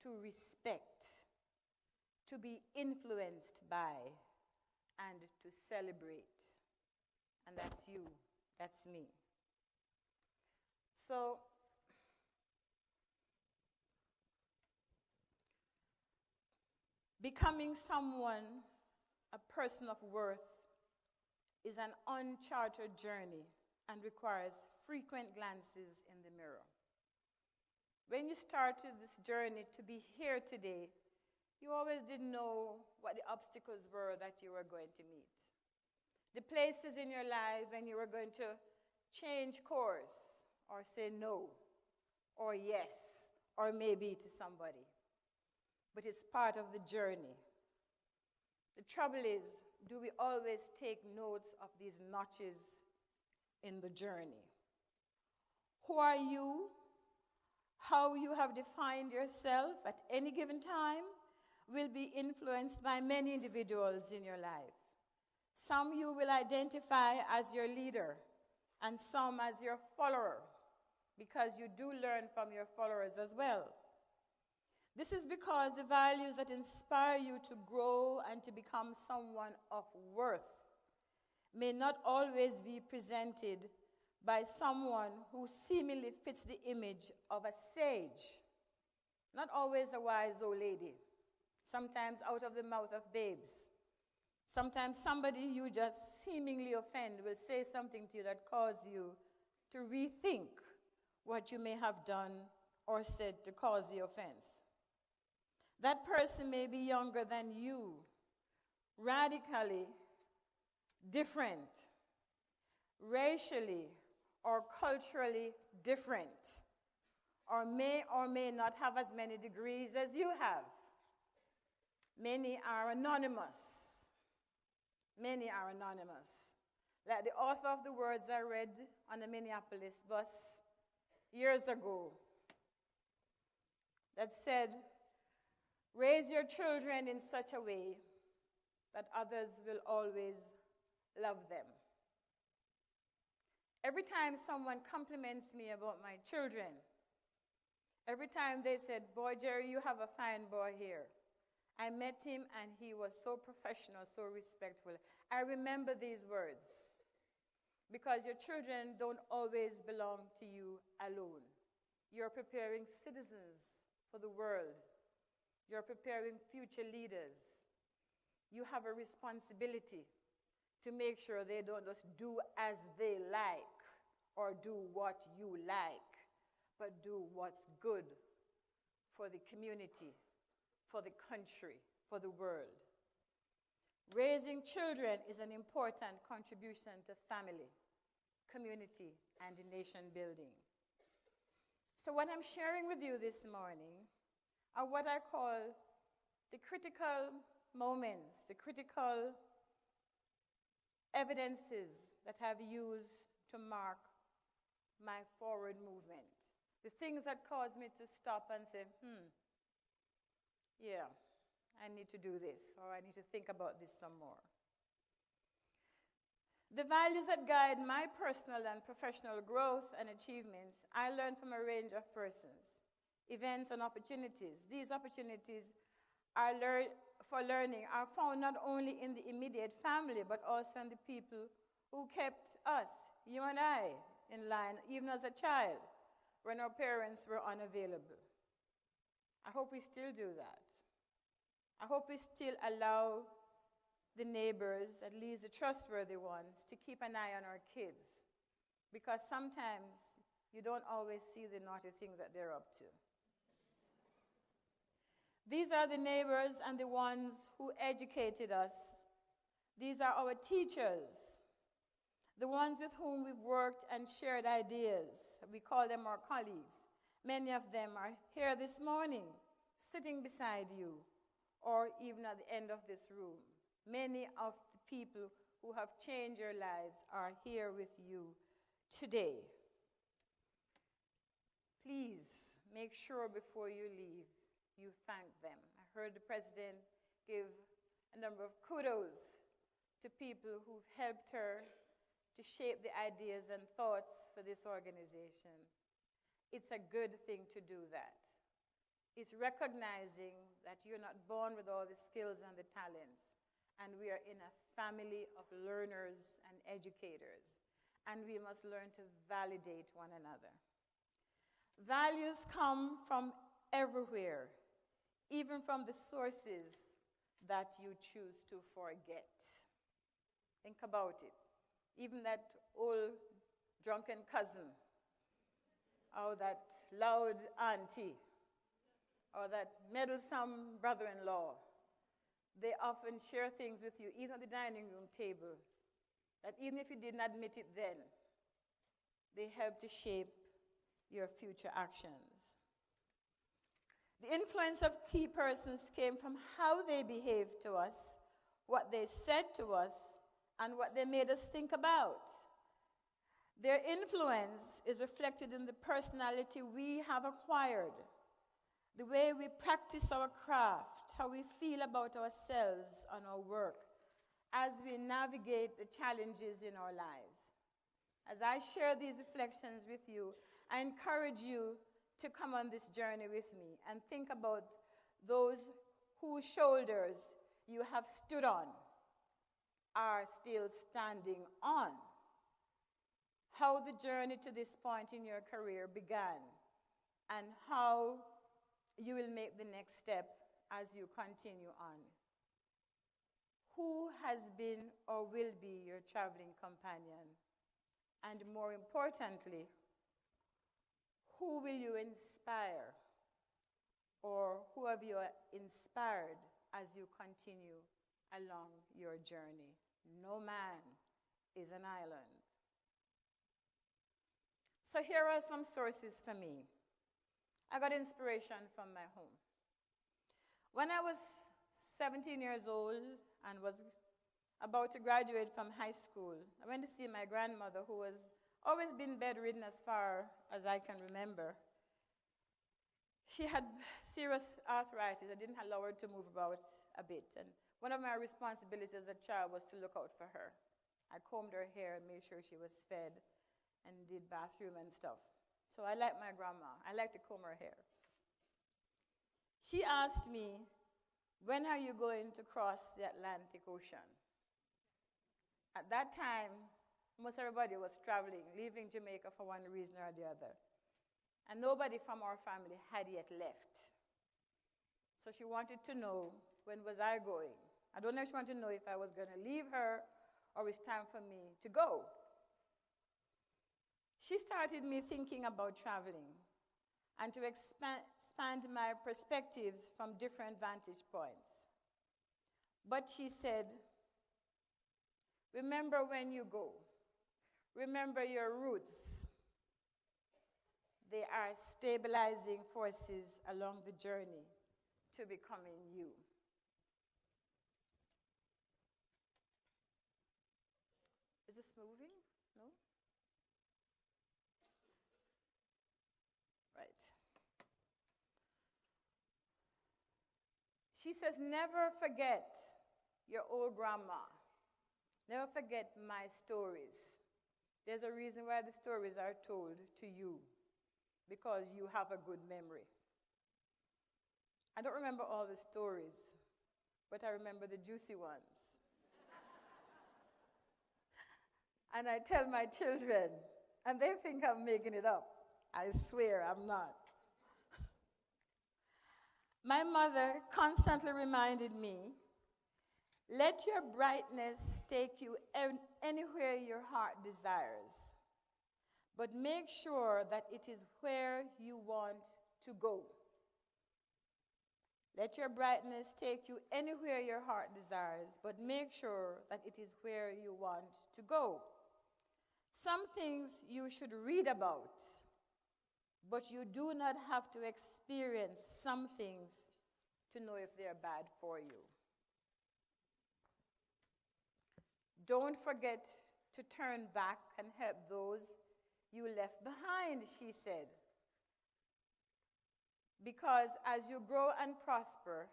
to respect, to be influenced by, and to celebrate. And that's you, that's me. So, becoming someone, a person of worth, is an uncharted journey and requires frequent glances in the mirror. When you started this journey to be here today, you always didn't know what the obstacles were that you were going to meet. The places in your life when you were going to change course or say no or yes or maybe to somebody. But it's part of the journey. The trouble is, do we always take notes of these notches in the journey? Who are you? How you have defined yourself at any given time will be influenced by many individuals in your life. Some you will identify as your leader, and some as your follower, because you do learn from your followers as well. This is because the values that inspire you to grow and to become someone of worth may not always be presented by someone who seemingly fits the image of a sage, not always a wise old lady, sometimes out of the mouth of babes. Sometimes somebody you just seemingly offend will say something to you that causes you to rethink what you may have done or said to cause the offense. That person may be younger than you, radically different, racially or culturally different, or may not have as many degrees as you have. Many are anonymous. Many are anonymous. Like the author of the words I read on the Minneapolis bus years ago that said, raise your children in such a way that others will always love them. Every time someone compliments me about my children, every time they said, boy, Jerry, you have a fine boy here, I met him, and he was so professional, so respectful. I remember these words, because your children don't always belong to you alone. You're preparing citizens for the world. You're preparing future leaders. You have a responsibility to make sure they don't just do as they like or do what you like, but do what's good for the community, for the country, for the world. Raising children is an important contribution to family, community, and nation building. So what I'm sharing with you this morning are what I call the critical moments, the critical evidences that I've used to mark my forward movement. The things that cause me to stop and say, yeah, I need to do this, or I need to think about this some more. The values that guide my personal and professional growth and achievements, I learned from a range of persons, events, and opportunities. These opportunities for learning are found not only in the immediate family, but also in the people who kept us, you and I, in line, even as a child, when our parents were unavailable. I hope we still do that. I hope we still allow the neighbors, at least the trustworthy ones, to keep an eye on our kids, because sometimes you don't always see the naughty things that they're up to. These are the neighbors and the ones who educated us. These are our teachers, the ones with whom we've worked and shared ideas. We call them our colleagues. Many of them are here this morning, sitting beside you, or even at the end of this room. Many of the people who have changed your lives are here with you today. Please make sure before you leave, you thank them. I heard the president give a number of kudos to people who've helped her to shape the ideas and thoughts for this organization. It's a good thing to do that. It's recognizing that you're not born with all the skills and the talents, and we are in a family of learners and educators, and we must learn to validate one another. Values come from everywhere, even from the sources that you choose to forget. Think about it. Even that old drunken cousin, or that loud auntie, or that meddlesome brother-in-law, they often share things with you, even at the dining room table, that even if you didn't admit it then, they help to shape your future actions. The influence of key persons came from how they behaved to us, what they said to us, and what they made us think about. Their influence is reflected in the personality we have acquired, the way we practice our craft, how we feel about ourselves and our work as we navigate the challenges in our lives. As I share these reflections with you, I encourage you to come on this journey with me and think about those whose shoulders you have stood on, are still standing on, how the journey to this point in your career began, and how you will make the next step as you continue on. Who has been or will be your traveling companion? And more importantly, who will you inspire, or who have you inspired as you continue along your journey? No man is an island. So here are some sources for me. I got inspiration from my home. When I was 17 years old and was about to graduate from high school, I went to see my grandmother, who has always been bedridden as far as I can remember. She had serious arthritis. I didn't allow her to move about a bit. And one of my responsibilities as a child was to look out for her. I combed her hair and made sure she was fed and did bathroom and stuff. So I like my grandma. I like to comb her hair. She asked me when are you going to cross the Atlantic Ocean? At that time, most everybody was traveling, leaving Jamaica for one reason or the other. And nobody from our family had yet left. So she wanted to know, when was I going? I don't know if she wanted to know if I was going to leave her or it's time for me to go. She started me thinking about traveling and to expand my perspectives from different vantage points. But she said, remember when you go. Remember your roots. They are stabilizing forces along the journey to becoming you. Is this moving? No? Right. She says, never forget your old grandma. Never forget my stories. There's a reason why the stories are told to you, because you have a good memory. I don't remember all the stories, but I remember the juicy ones. And I tell my children, and they think I'm making it up. I swear I'm not. My mother constantly reminded me, let your brightness take you anywhere your heart desires, but make sure that it is where you want to go. Let your brightness take you anywhere your heart desires, but make sure that it is where you want to go. Some things you should read about, but you do not have to experience some things to know if they're bad for you. Don't forget to turn back and help those you left behind, she said. Because as you grow and prosper,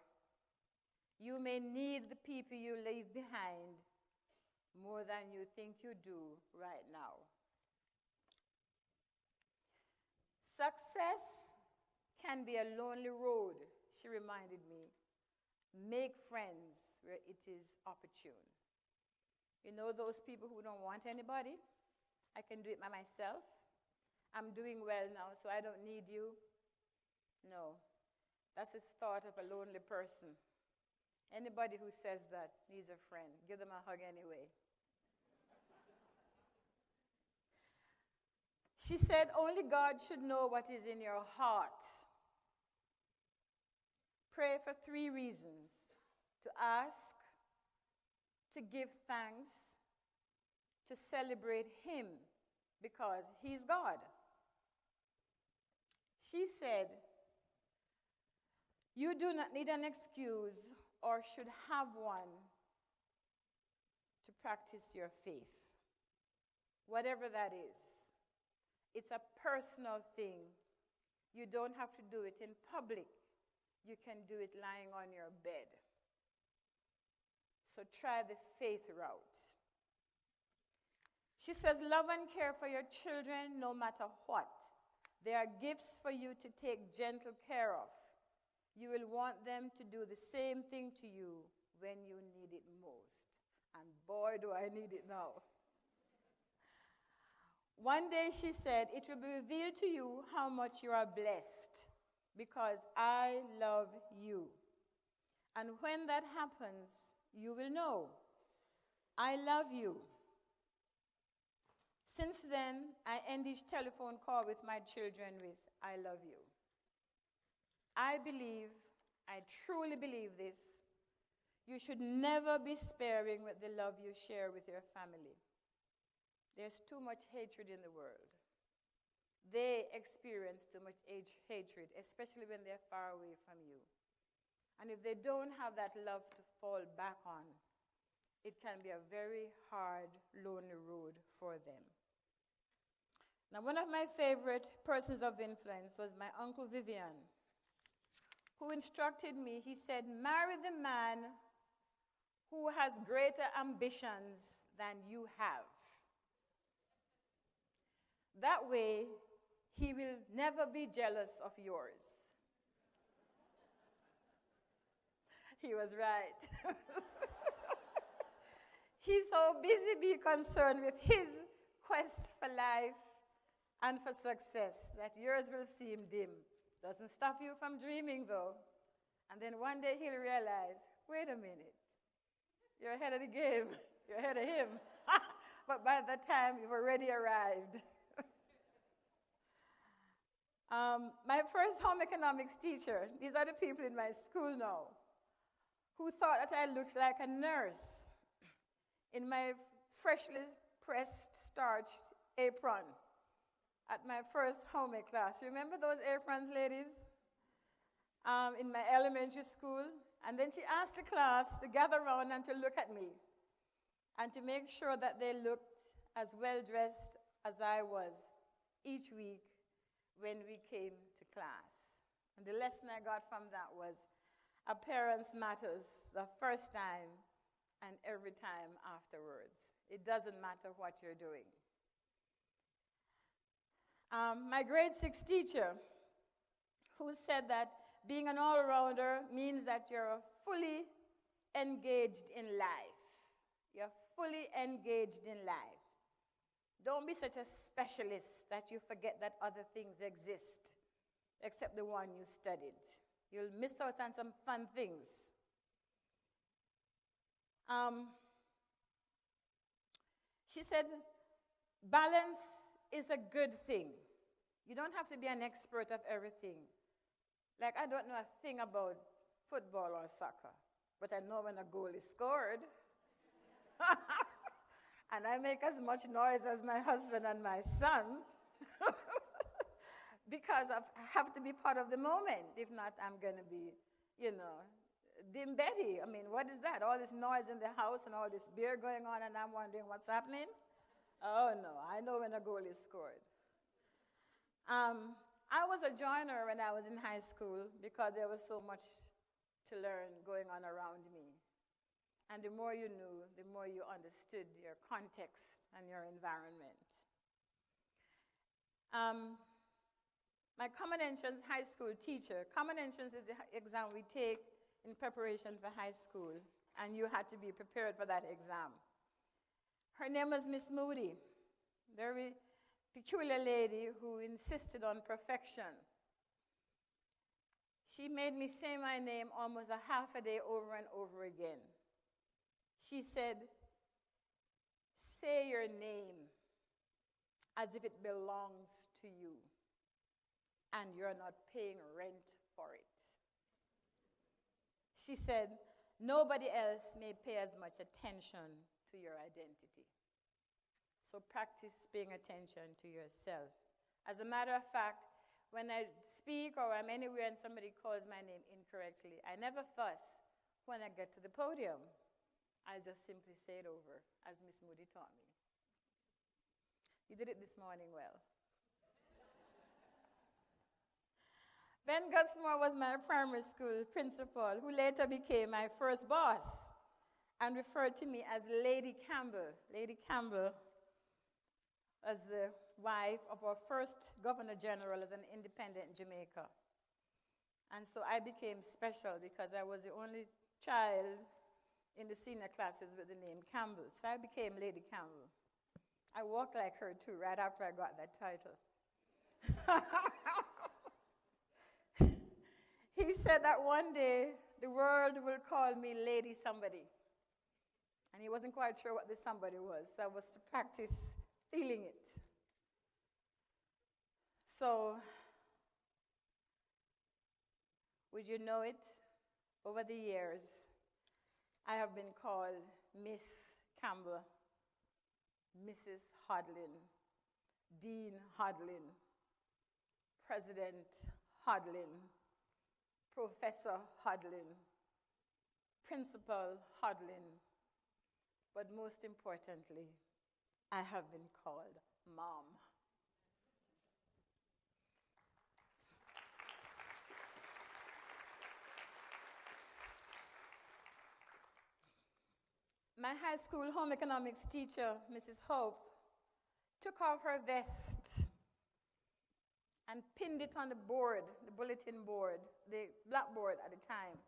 you may need the people you leave behind more than you think you do right now. Success can be a lonely road, she reminded me. Make friends where it is opportune. You know those people who don't want anybody? I can do it by myself. I'm doing well now, so I don't need you. No, that's the thought of a lonely person. Anybody who says that needs a friend. Give them a hug anyway. She said, only God should know what is in your heart. Pray for 3 reasons: to ask, to give thanks, to celebrate Him, because He's God. She said, you do not need an excuse or should have one to practice your faith, whatever that is. It's a personal thing. You don't have to do it in public. You can do it lying on your bed. So try the faith route. She says, love and care for your children no matter what. They are gifts for you to take gentle care of. You will want them to do the same thing to you when you need it most. And boy, do I need it now. One day she said, it will be revealed to you how much you are blessed because I love you. And when that happens, you will know, I love you. Since then, I end each telephone call with my children with, I love you. I truly believe this. You should never be sparing with the love you share with your family. There's too much hatred in the world. They experience too much hatred, especially when they're far away from you. And if they don't have that love to fall back on, it can be a very hard, lonely road for them. Now, one of my favorite persons of influence was my Uncle Vivian, who instructed me. He said, marry the man who has greater ambitions than you have. That way, he will never be jealous of yours. He was right. He's so busy being concerned with his quest for life and for success that yours will seem dim. Doesn't stop you from dreaming, though. And then one day he'll realize, wait a minute, you're ahead of the game. You're ahead of him. But by that time, you've already arrived. My first home economics teacher, these are the people in my school now, who thought that I looked like a nurse in my freshly pressed, starched apron at my first home ec class. Remember those aprons, ladies? In my elementary school. And then she asked the class to gather around and to look at me and to make sure that they looked as well-dressed as I was each week when we came to class. And the lesson I got from that was, appearance matters the first time and every time afterwards. It doesn't matter what you're doing. My grade 6 teacher, who said that being an all-rounder means that you're fully engaged in life. You're fully engaged in life. Don't be such a specialist that you forget that other things exist except the one you studied. You'll miss out on some fun things. She said, balance is a good thing. You don't have to be an expert of everything. Like, I don't know a thing about football or soccer, but I know when a goal is scored. And I make as much noise as my husband and my son because I have to be part of the moment. If not, I'm going to be, dim Betty. I mean, what is that? All this noise in the house and all this beer going on, and I'm wondering what's happening? Oh, no, I know when a goal is scored. I was a joiner when I was in high school because there was so much to learn going on around me. And the more you knew, the more you understood your context and your environment. My Common Entrance high school teacher, Common Entrance is the exam we take in preparation for high school, and you had to be prepared for that exam. Her name was Miss Moody, very peculiar lady who insisted on perfection. She made me say my name almost a half a day over and over again. She said, say your name as if it belongs to you and you're not paying rent for it. She said, nobody else may pay as much attention to your identity. So practice paying attention to yourself. As a matter of fact, when I speak or I'm anywhere and somebody calls my name incorrectly, I never fuss when I get to the podium. I just simply say it over, as Miss Moody taught me. You did it this morning well. Ben Gusmore was my primary school principal, who later became my first boss and referred to me as Lady Campbell. Lady Campbell was the wife of our first Governor General as an independent Jamaica. And so I became special because I was the only child in the senior classes with the name Campbell. So I became Lady Campbell. I walked like her too, right after I got that title. He said that one day the world will call me Lady Somebody. And he wasn't quite sure what this somebody was, so I was to practice feeling it. So, would you know it? Over the years, I have been called Miss Campbell, Mrs. Hodelin, Dean Hodelin, President Hodelin, Professor Hodelin, Principal Hodelin, but most importantly, I have been called Mom. My high school home economics teacher, Mrs. Hope, took off her vest and pinned it on the board, the bulletin board, the blackboard at the time.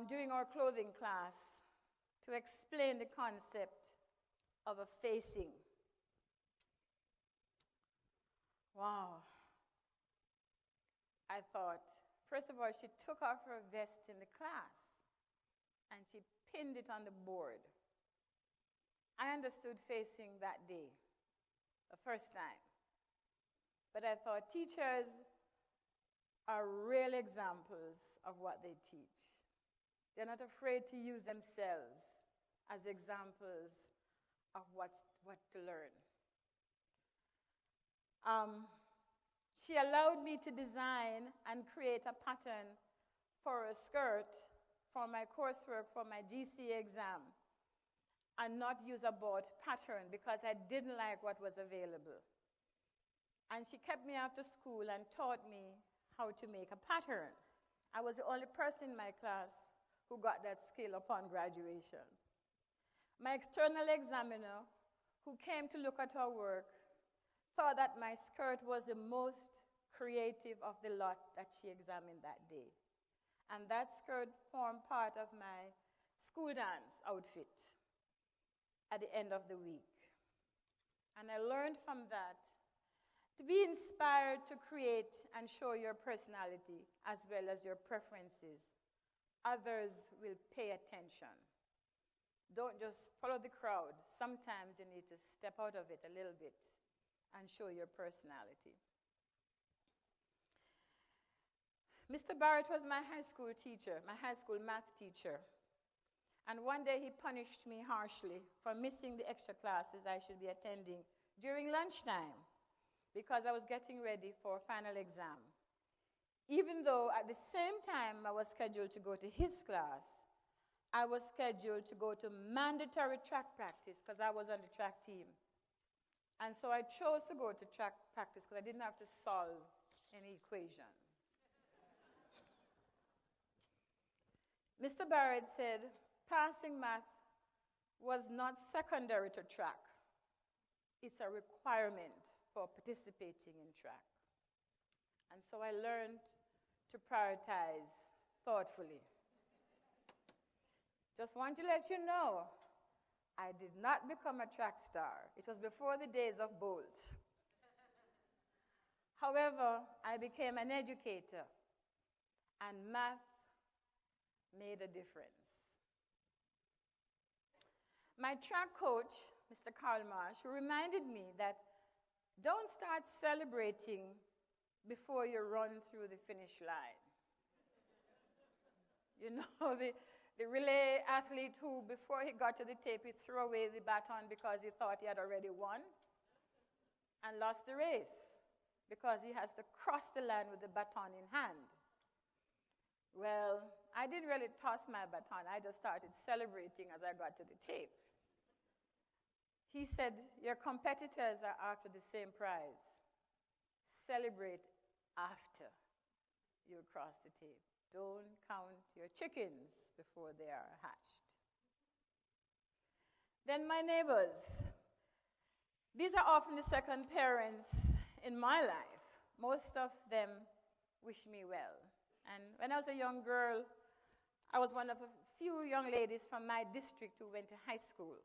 during our clothing class to explain the concept of a facing. Wow. I thought, first of all, she took off her vest in the class and she pinned it on the board. I understood facing that day, the first time. But I thought teachers are real examples of what they teach. They're not afraid to use themselves as examples of what to learn. She allowed me to design and create a pattern for a skirt for my coursework for my GCA exam and not use a bought pattern because I didn't like what was available. And she kept me after school and taught me how to make a pattern. I was the only person in my class who got that skill upon graduation. My external examiner, who came to look at our work, thought that my skirt was the most creative of the lot that she examined that day. And that skirt formed part of my school dance outfit at the end of the week. And I learned from that to be inspired to create and show your personality as well as your preferences. Others will pay attention. Don't just follow the crowd. Sometimes you need to step out of it a little bit and show your personality. Mr. Barrett was my high school teacher, my high school math teacher. And one day he punished me harshly for missing the extra classes I should be attending during lunchtime because I was getting ready for a final exam. Even though at the same time I was scheduled to go to his class, I was scheduled to go to mandatory track practice because I was on the track team. And so I chose to go to track practice because I didn't have to solve any equation. Mr. Barrett said passing math was not secondary to track. It's a requirement for participating in track. And so I learned to prioritize thoughtfully. Just want to let you know, I did not become a track star. It was before the days of Bolt. However, I became an educator, and math made a difference. My track coach, Mr. Karl Marsh, reminded me that don't start celebrating before you run through the finish line. You know, the relay athlete who, before he got to the tape, he threw away the baton because he thought he had already won and lost the race because he has to cross the line with the baton in hand. Well, I didn't really toss my baton. I just started celebrating as I got to the tape. He said, your competitors are after the same prize. Celebrate after you cross the tape. Don't count your chickens before they are hatched. Then my neighbors. These are often the second parents in my life. Most of them wish me well. And when I was a young girl, I was one of a few young ladies from my district who went to high school.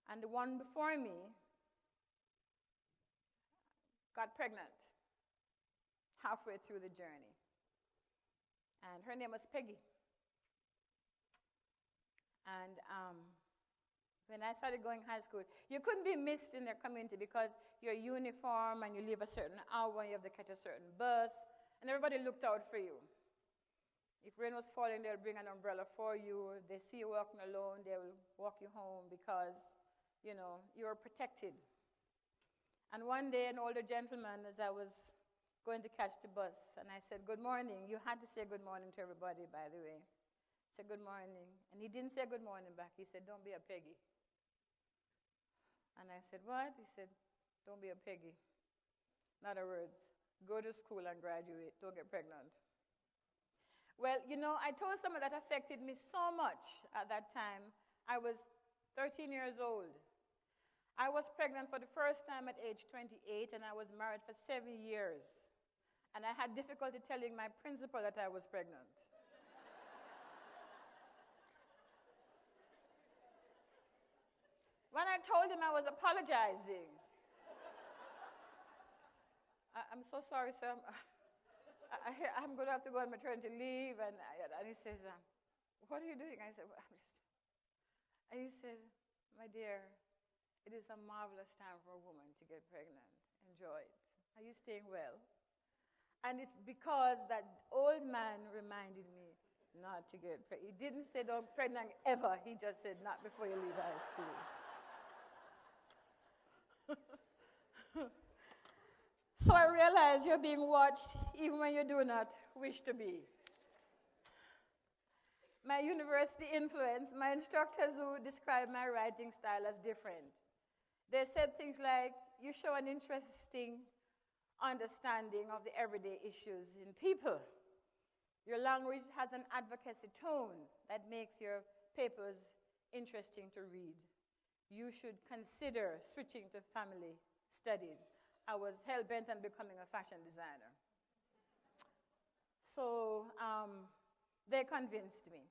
And the one before me got pregnant halfway through the journey. And her name was Peggy. And when I started going to high school, you couldn't be missed in their community because you're uniform and you leave a certain hour and you have to catch a certain bus, and everybody looked out for you. If rain was falling, they'll bring an umbrella for you. If they see you walking alone, they will walk you home because, you know, you were protected. And one day, an older gentleman, as I was going to catch the bus, and I said, good morning. You had to say good morning to everybody, by the way. I said, good morning. And he didn't say good morning back. He said, don't be a Peggy. And I said, what? He said, don't be a Peggy. In other words, go to school and graduate. Don't get pregnant. Well, you know, I told someone that affected me so much at that time. I was 13 years old. I was pregnant for the first time at age 28, and I was married for 7 years. And I had difficulty telling my principal that I was pregnant. When I told him I was apologizing, I'm so sorry, sir. I'm going to have to go on maternity leave. And he says, what are you doing? I said, well, I'm just. And he said, my dear, it is a marvelous time for a woman to get pregnant. Enjoy it. Are you staying well? And it's because that old man reminded me not to get pregnant. He didn't say don't pregnant ever. He just said not before you leave high school. So I realize you're being watched even when you do not wish to be. My university influence, my instructors who described my writing style as different. They said things like, you show an interesting understanding of the everyday issues in people. Your language has an advocacy tone that makes your papers interesting to read. You should consider switching to family studies. I was hell-bent on becoming a fashion designer. So they convinced me.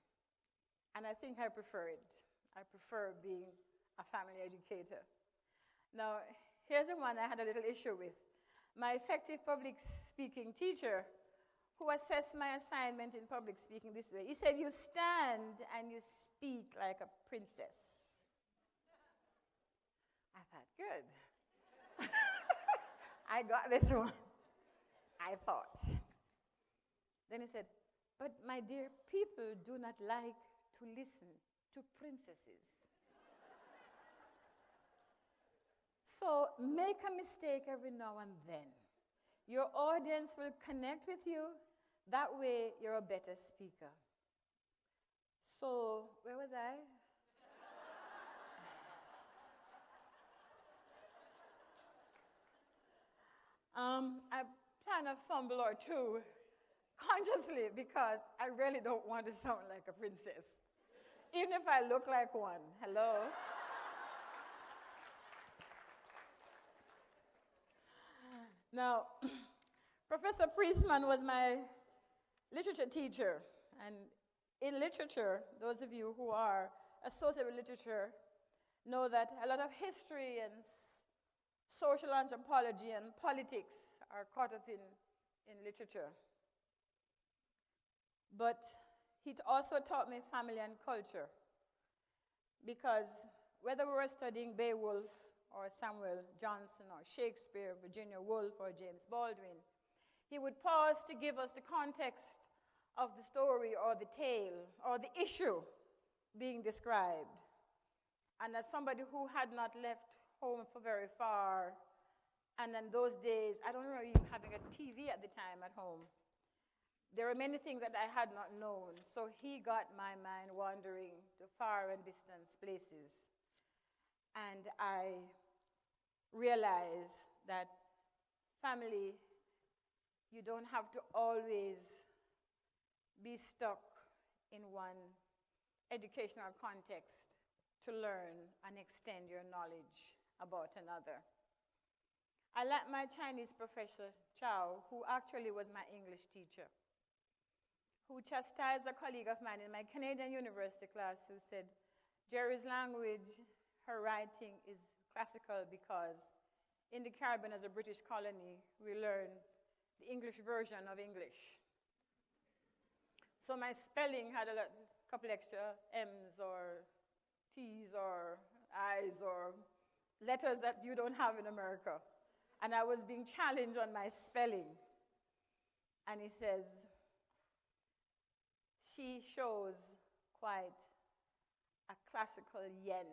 And I think I prefer it. I prefer being a family educator. Now, here's the one I had a little issue with. My effective public speaking teacher, who assessed my assignment in public speaking this way, he said, you stand and you speak like a princess. I thought, good. I got this one, I thought. Then he said, but my dear, people do not like to listen to princesses. So make a mistake every now and then. Your audience will connect with you. That way, you're a better speaker. So, where was I? I plan a fumble or two consciously because I really don't want to sound like a princess. Even if I look like one. Hello? Now, Professor Priestman was my literature teacher. And in literature, those of you who are associated with literature know that a lot of history and social anthropology and politics are caught up in literature. But he also taught me family and culture, because whether we were studying Beowulf or Samuel Johnson or Shakespeare, Virginia Woolf or James Baldwin, he would pause to give us the context of the story or the tale or the issue being described. And as somebody who had not left home for very far, and in those days, I don't remember even having a TV at the time at home. There were many things that I had not known, so he got my mind wandering to far and distant places. And I realized that family, you don't have to always be stuck in one educational context to learn and extend your knowledge about another. I like my Chinese professor, Chow, who actually was my English teacher, who chastised a colleague of mine in my Canadian university class who said, Jerry's language, her writing is classical because in the Caribbean as a British colony, we learned the English version of English. So my spelling had a couple extra M's or T's or I's or letters that you don't have in America. And I was being challenged on my spelling. And he says, she shows quite a classical yen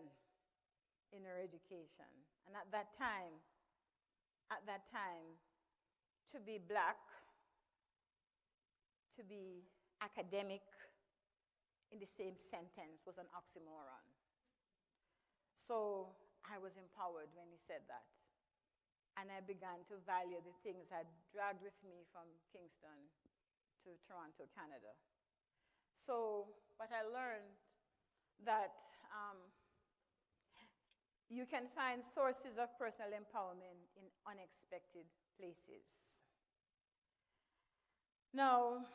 in her education. And at that time, to be black, to be academic in the same sentence was an oxymoron. So I was empowered when he said that. And I began to value the things I dragged with me from Kingston to Toronto, Canada. So what I learned that you can find sources of personal empowerment in unexpected places. Now,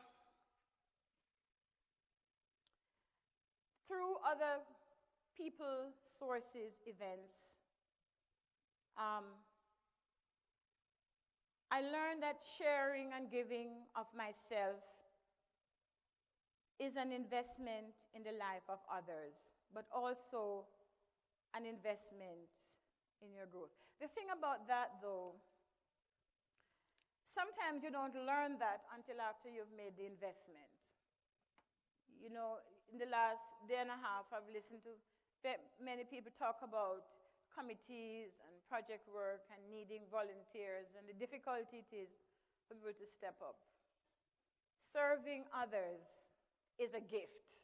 through other people, sources, events, I learned that sharing and giving of myself is an investment in the life of others, but also an investment in your growth. The thing about that, though, sometimes you don't learn that until after you've made the investment. You know, in the last day and a half, I've listened to many people talk about committees and project work and needing volunteers and the difficulty it is for people to step up. Serving others is a gift.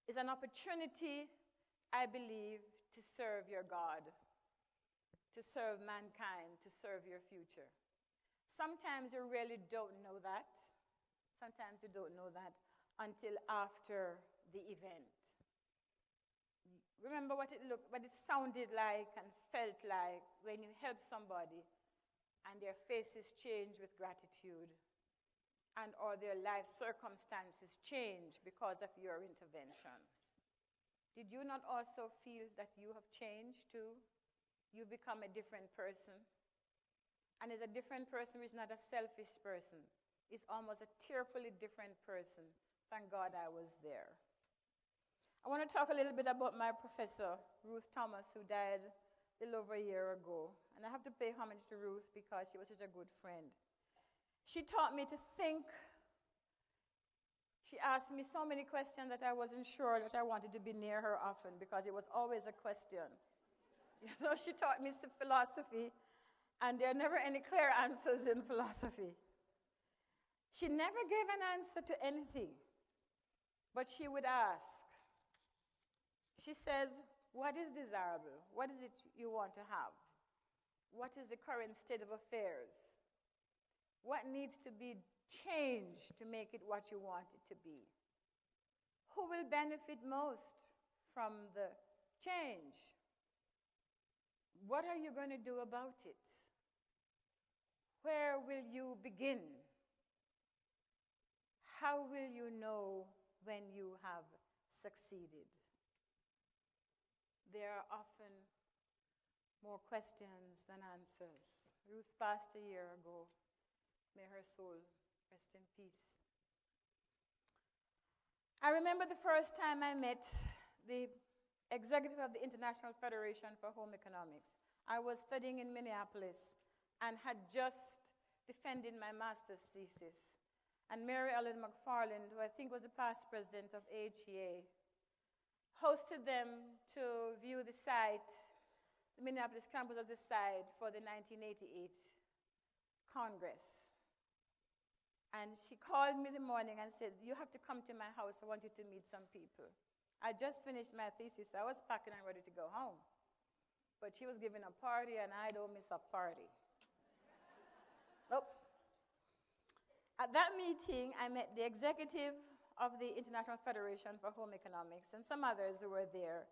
It's an opportunity, I believe, to serve your God, to serve mankind, to serve your future. Sometimes you really don't know that. Sometimes you don't know that until after the event. Remember what it sounded like and felt like when you help somebody and their faces change with gratitude and or their life circumstances change because of your intervention. Did you not also feel that you have changed too? You've become a different person. And as a different person is not a selfish person. It's almost a tearfully different person. Thank God I was there. I want to talk a little bit about my professor, Ruth Thomas, who died a little over a year ago. And I have to pay homage to Ruth because she was such a good friend. She taught me to think. She asked me so many questions that I wasn't sure that I wanted to be near her often because it was always a question. You know, she taught me philosophy, and there are never any clear answers in philosophy. She never gave an answer to anything, but she would ask. She says, what is desirable? What is it you want to have? What is the current state of affairs? What needs to be changed to make it what you want it to be? Who will benefit most from the change? What are you going to do about it? Where will you begin? How will you know when you have succeeded? There are often more questions than answers. Ruth passed a year ago. May her soul rest in peace. I remember the first time I met the executive of the International Federation for Home Economics. I was studying in Minneapolis and had just defended my master's thesis. And Mary Ellen McFarland, who I think was the past president of AHEA, hosted them to view the site, the Minneapolis campus as a site for the 1988 Congress. And she called me in the morning and said, you have to come to my house. I want you to meet some people. I just finished my thesis. I was packing and ready to go home. But she was giving a party, and I don't miss a party. Nope. At that meeting, I met the executive of the International Federation for Home Economics and some others who were there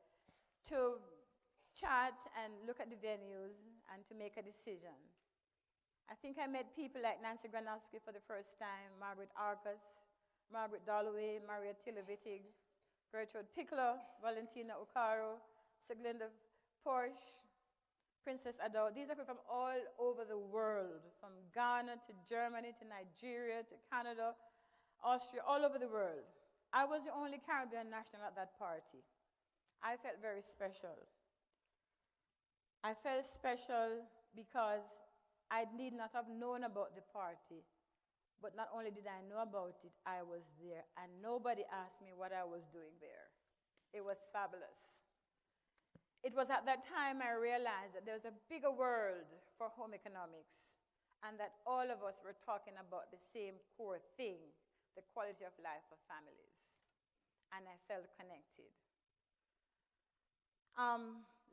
to chat and look at the venues and to make a decision. I think I met people like Nancy Granowski for the first time, Margaret Arcus, Margaret Dalloway, Maria Tilla-Wittig, Gertrude Pickler, Valentina Ucaro, Siglinda Porsche, Princess Ado. These are people from all over the world, from Ghana to Germany to Nigeria to Canada, Austria, all over the world. I was the only Caribbean national at that party. I felt very special. I felt special because I need not have known about the party, but not only did I know about it, I was there, and nobody asked me what I was doing there. It was fabulous. It was at that time I realized that there was a bigger world for home economics, and that all of us were talking about the same core thing, the quality of life for families. And I felt connected.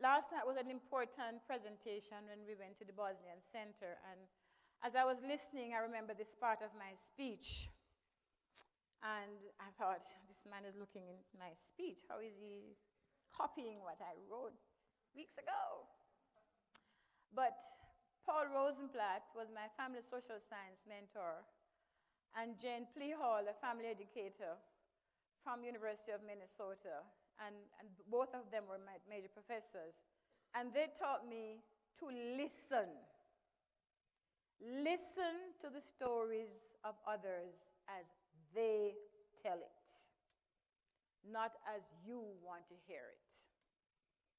Last night was an important presentation when we went to the Bosnian Center, and as I was listening, I remember this part of my speech, and I thought, this man is looking in my speech. How is he copying what I wrote weeks ago? But Paul Rosenblatt was my family social science mentor, and Jane Plehall, a family educator from University of Minnesota, and both of them were my major professors. And they taught me to listen. Listen to the stories of others as they tell it, not as you want to hear it.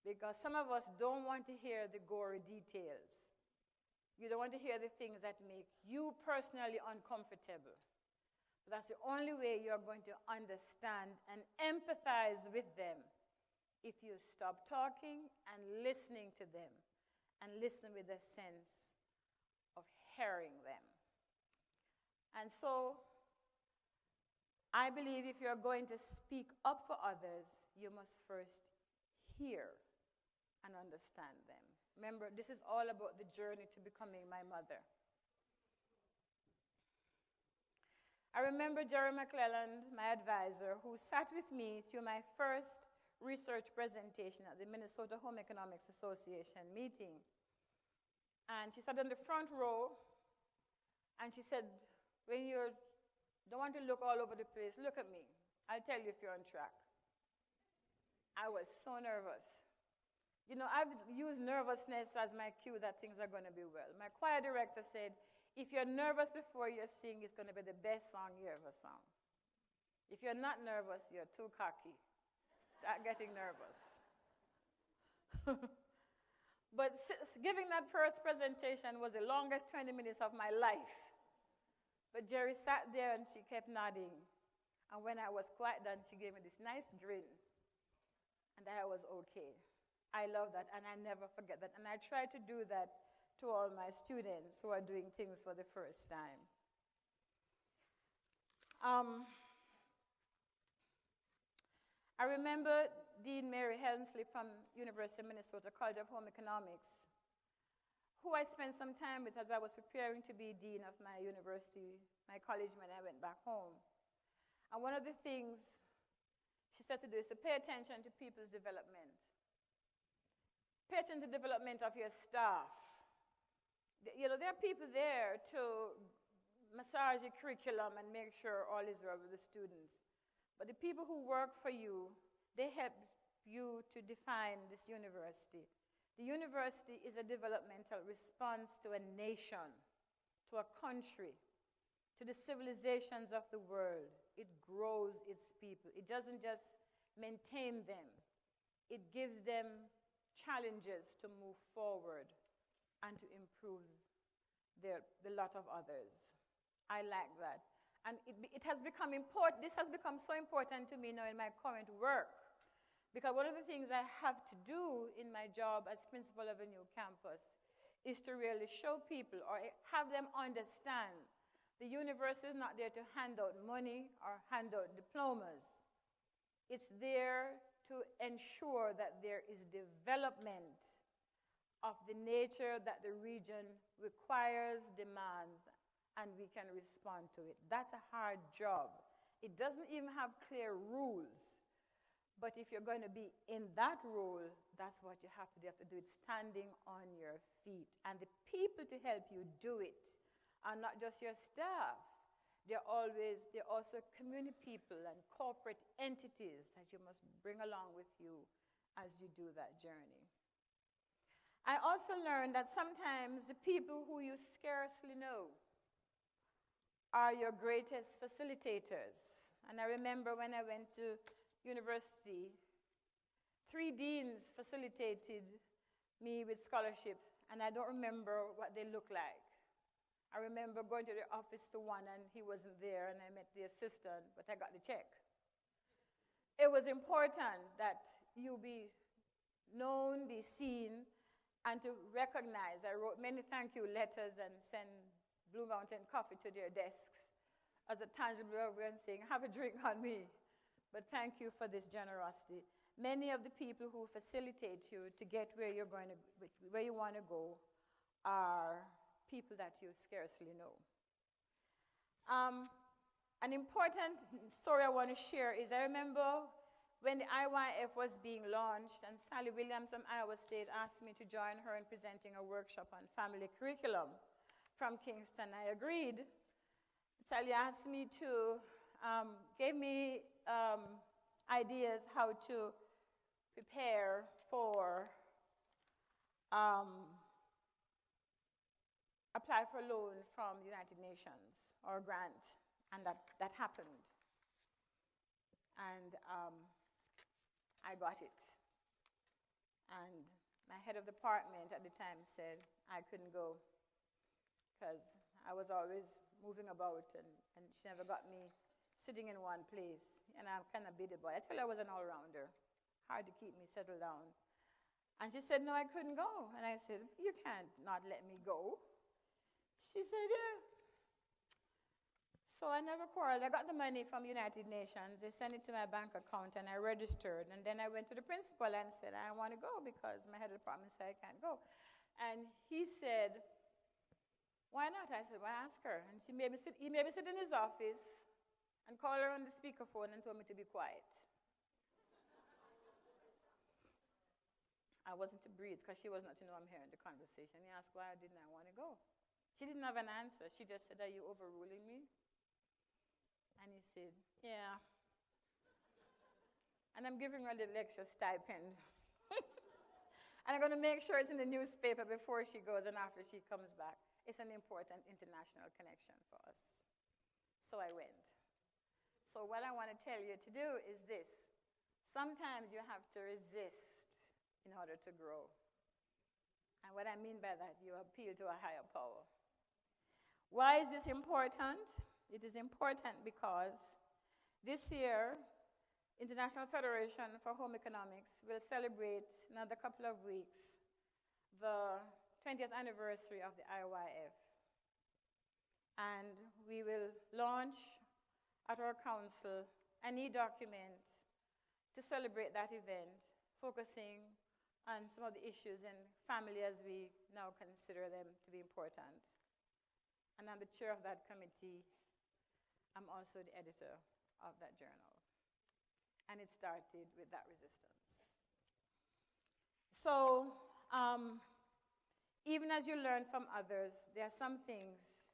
Because some of us don't want to hear the gory details. You don't want to hear the things that make you personally uncomfortable. But that's the only way you're going to understand and empathize with them, if you stop talking and listening to them and listen with a sense of hearing them. And so I believe if you're going to speak up for others, you must first hear and understand them. Remember, this is all about the journey to becoming my mother. I remember Jerry McClelland, my advisor, who sat with me through my first research presentation at the Minnesota Home Economics Association meeting. And she sat in the front row, and she said, when you don't want to look all over the place, look at me. I'll tell you if you're on track. I was so nervous. You know, I've used nervousness as my cue that things are going to be well. My choir director said, if you're nervous before you sing, it's going to be the best song you ever sung. If you're not nervous, you're too cocky. Start getting nervous. But giving that first presentation was the longest 20 minutes of my life. But Jerry sat there and she kept nodding. And when I was quite done, she gave me this nice grin. And that I was okay. I love that, and I never forget that. And I try to do that to all my students who are doing things for the first time. I remember Dean Mary Helmsley from University of Minnesota College of Home Economics, who I spent some time with as I was preparing to be dean of my university, my college when I went back home. And one of the things she said to do is to pay attention to people's development. Pay attention to the development of your staff. You know, there are people there to massage the curriculum and make sure all is well with the students. But the people who work for you, they help you to define this university. The university is a developmental response to a nation, to a country, to the civilizations of the world. It grows its people. It doesn't just maintain them. It gives them challenges to move forward and to improve the lot of others. I like that. And it has become important. This has become so important to me now in my current work. Because one of the things I have to do in my job as principal of a new campus is to really show people or have them understand the university is not there to hand out money or hand out diplomas. It's there to ensure that there is development of the nature that the region requires, demands, and we can respond to it. That's a hard job. It doesn't even have clear rules. But if you're going to be in that role, that's what you have to do. You have to do it standing on your feet. And the people to help you do it are not just your staff. They're also community people and corporate entities that you must bring along with you as you do that journey. I also learned that sometimes the people who you scarcely know are your greatest facilitators. And I remember when I went to university, 3 deans facilitated me with scholarships, and I don't remember what they looked like. I remember going to the office to one, and he wasn't there, and I met the assistant, but I got the check. It was important that you be known, be seen, and to recognize. I wrote many thank you letters and sent Blue Mountain coffee to their desks as a tangible evidence saying, have a drink on me. But thank you for this generosity. Many of the people who facilitate you to get where you're going to, where you want to go, are people that you scarcely know. An important story I want to share is I remember when the IYF was being launched, and Sally Williams from Iowa State asked me to join her in presenting a workshop on family curriculum from Kingston. I agreed. Sally asked me to, gave me ideas how to prepare for apply for a loan from the United Nations or a grant, and that happened. And I got it. And my head of department at the time said I couldn't go because I was always moving about, and she never got me sitting in one place. And I'm kind of busy boy. I told her I was an all-rounder, hard to keep me settled down. And she said, no, I couldn't go. And I said, you can't not let me go. She said, yeah. So I never quarreled. I got the money from United Nations. They sent it to my bank account, and I registered. And then I went to the principal and said, I want to go because my head of the department said I can't go. And he said, why not? I said, well, ask her. And he made me sit in his office and call her on the speakerphone and told me to be quiet. I wasn't to breathe because she was not to know I'm hearing the conversation. He asked why didn't I want to go. She didn't have an answer. She just said, are you overruling me? And he said, yeah. And I'm giving her a little extra stipend. And I'm going to make sure it's in the newspaper before she goes and after she comes back. It's an important international connection for us. So I went. So what I want to tell you to do is this. Sometimes you have to resist in order to grow. And what I mean by that, you appeal to a higher power. Why is this important? It is important because this year, International Federation for Home Economics will celebrate in another couple of weeks the 20th anniversary of the IYF. And we will launch at our council an e-document to celebrate that event, focusing on some of the issues in family as we now consider them to be important. And I'm the chair of that committee. I'm also the editor of that journal. And it started with that resistance. So even as you learn from others, there are some things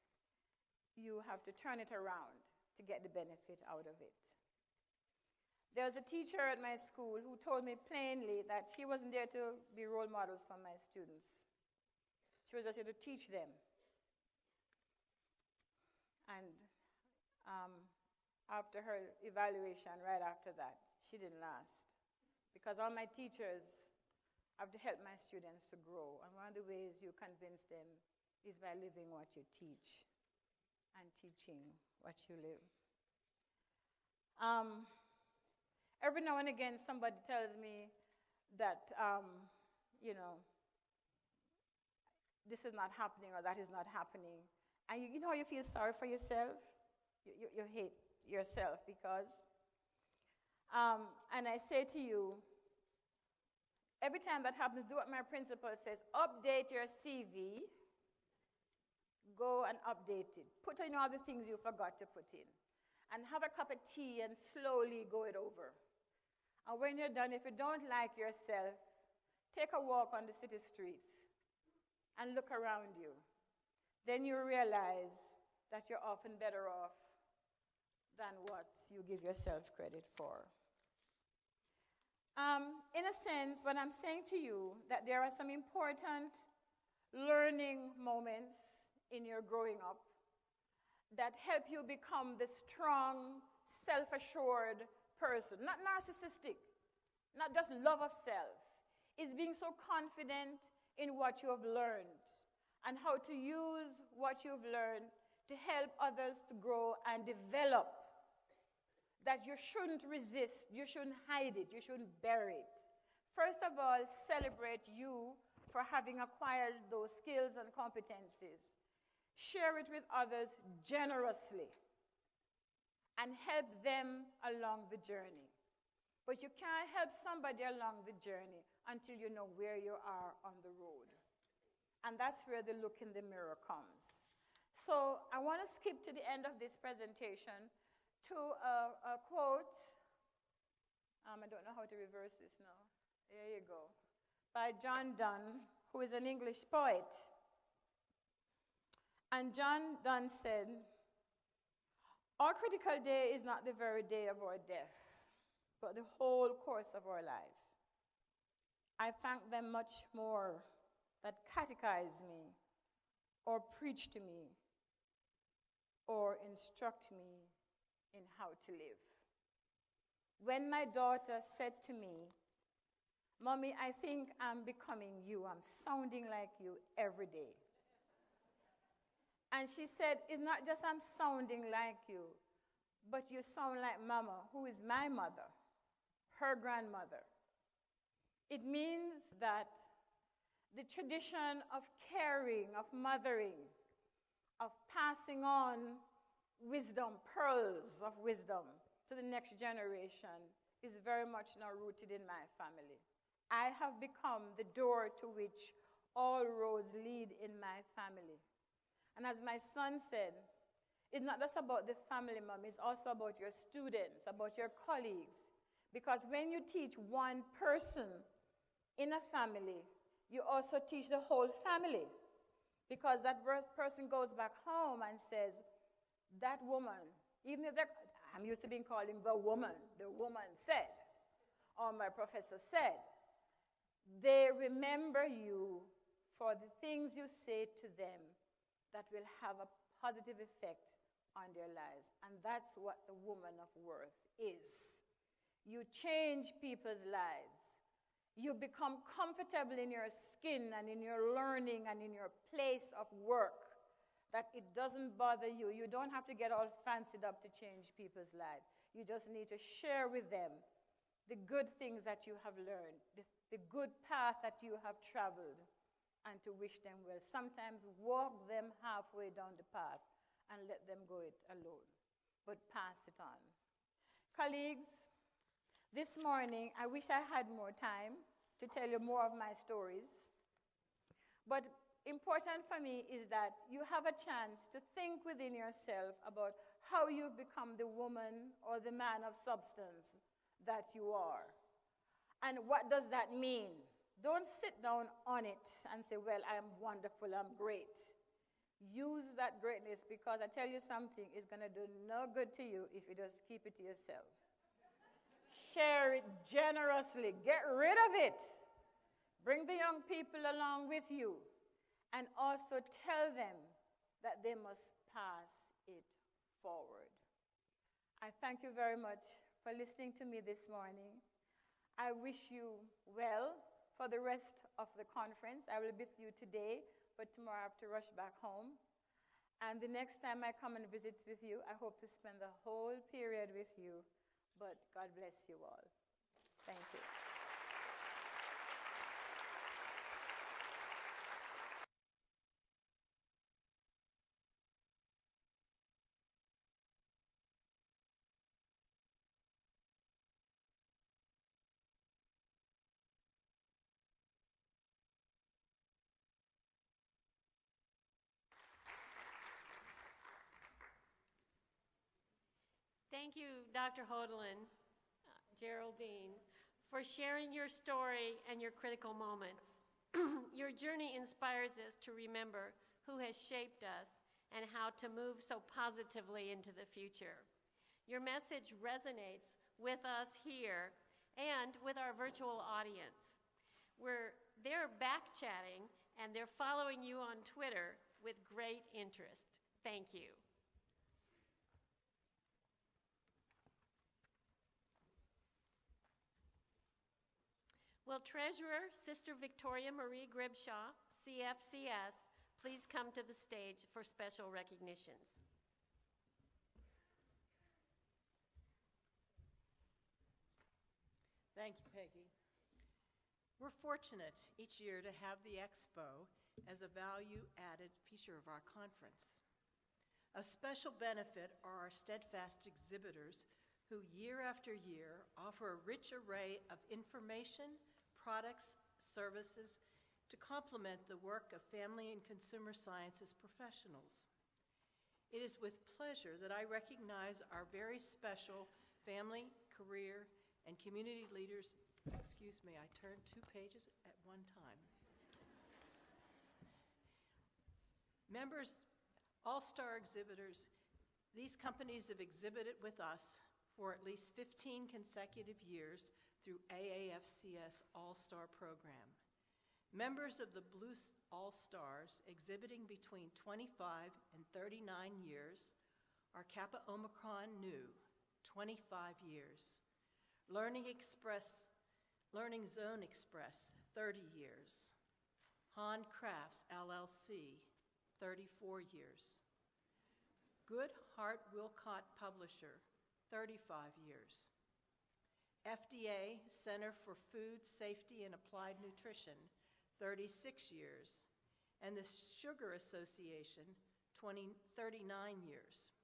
you have to turn it around to get the benefit out of it. There was a teacher at my school who told me plainly that she wasn't there to be role models for my students. She was just here to teach them. And after her evaluation, right after that, she didn't last. Because all my teachers have to help my students to grow. And one of the ways you convince them is by living what you teach and teaching what you live. Every now and again, somebody tells me that, this is not happening or that is not happening. And you know how you feel sorry for yourself? You hate yourself because, and I say to you, every time that happens, do what my principal says, update your CV, go and update it. Put in all the things you forgot to put in. And have a cup of tea and slowly go it over. And when you're done, if you don't like yourself, take a walk on the city streets and look around you. Then you realize that you're often better off than what you give yourself credit for. In a sense, what I'm saying to you, that there are some important learning moments in your growing up that help you become the strong, self-assured person. Not narcissistic, not just love of self. It's being so confident in what you have learned and how to use what you've learned to help others to grow and develop. That you shouldn't resist, you shouldn't hide it, you shouldn't bury it. First of all, celebrate you for having acquired those skills and competencies. Share it with others generously and help them along the journey. But you can't help somebody along the journey until you know where you are on the road. And that's where the look in the mirror comes. So I want to skip to the end of this presentation to a quote. I don't know how to reverse this now. There you go. By John Donne, who is an English poet. And John Donne said, Our critical day is not the very day of our death, but the whole course of our life. I thank them much more that catechize me, or preach to me, or instruct me in how to live. When my daughter said to me, "Mommy, I think I'm becoming you. I'm sounding like you every day." And she said, "It's not just I'm sounding like you, but you sound like Mama, who is my mother, her grandmother." It means that the tradition of caring, of mothering, of passing on wisdom, pearls of wisdom to the next generation is very much now rooted in my family. I have become the door to which all roads lead in my family. And as my son said, it's not just about the family, Mom, it's also about your students, about your colleagues. Because when you teach one person in a family, you also teach the whole family. Because that person goes back home and says, that woman, even if I'm used to being called him the woman said, or my professor said, they remember you for the things you say to them that will have a positive effect on their lives. And that's what the woman of worth is. You change people's lives. You become comfortable in your skin and in your learning and in your place of work, that it doesn't bother you. You don't have to get all fancied up to change people's lives. You just need to share with them the good things that you have learned, the good path that you have traveled, and to wish them well. Sometimes walk them halfway down the path and let them go it alone, but pass it on. Colleagues, this morning, I wish I had more time to tell you more of my stories. But important for me is that you have a chance to think within yourself about how you've become the woman or the man of substance that you are. And what does that mean? Don't sit down on it and say, well, I'm wonderful, I'm great. Use that greatness, because I tell you something, it's going to do no good to you if you just keep it to yourself. Share it generously. Get rid of it. Bring the young people along with you, and also tell them that they must pass it forward. I thank you very much for listening to me this morning. I wish you well for the rest of the conference. I will be with you today, but tomorrow I have to rush back home. And the next time I come and visit with you, I hope to spend the whole period with you. But God bless you all. Thank you. Thank you, Dr. Hodelin, Geraldine, for sharing your story and your critical moments. Your journey inspires us to remember who has shaped us and how to move so positively into the future. Your message resonates with us here and with our virtual audience. They're back-chatting, and they're following you on Twitter with great interest. Thank you. Will Treasurer Sister Victoria Marie Gribshaw, CFCS, please come to the stage for special recognitions? Thank you, Peggy. We're fortunate each year to have the Expo as a value-added feature of our conference. Of special benefit are our steadfast exhibitors who year after year offer a rich array of information, products, services to complement the work of family and consumer sciences professionals. It is with pleasure that I recognize our very special family, career, and community leaders. Excuse me, I turned 2 pages at one time. Members, all-star exhibitors, These companies have exhibited with us for at least 15 consecutive years through AAFCS All-Star Program. Members of the Blue All-Stars exhibiting between 25 and 39 years are Kappa Omicron Nu, 25 years, Learning Zone Express, 30 years, Han Crafts LLC, 34 years, Good Heart Wilcott Publisher, 35 years, FDA Center for Food Safety and Applied Nutrition, 36 years, and the Sugar Association, 39 years.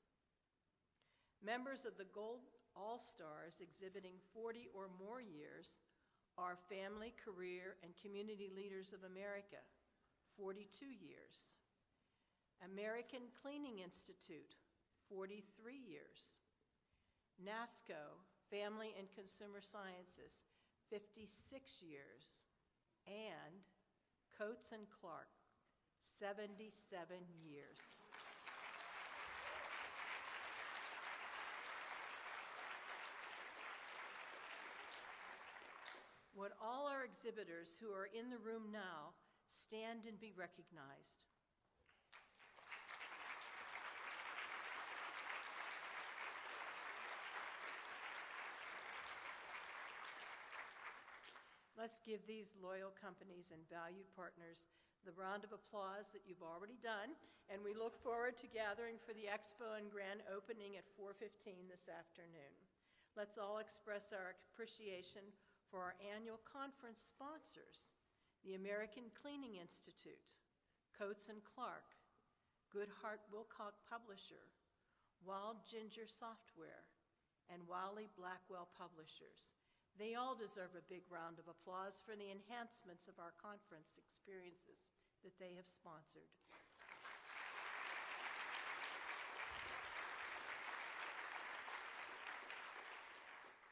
Members of the Gold All-Stars exhibiting 40 or more years are Family, Career, and Community Leaders of America, 42 years. American Cleaning Institute, 43 years. NASCO, Family and Consumer Sciences, 56 years. And Coates and Clark, 77 years. Would all our exhibitors who are in the room now stand and be recognized? Let's give these loyal companies and valued partners the round of applause that you've already done, and we look forward to gathering for the expo and grand opening at 4:15 this afternoon. Let's all express our appreciation for our annual conference sponsors, the American Cleaning Institute, Coates and Clark, Good Heart Wilcott Publisher, Wild Ginger Software, and Wiley Blackwell Publishers. They all deserve a big round of applause for the enhancements of our conference experiences that they have sponsored.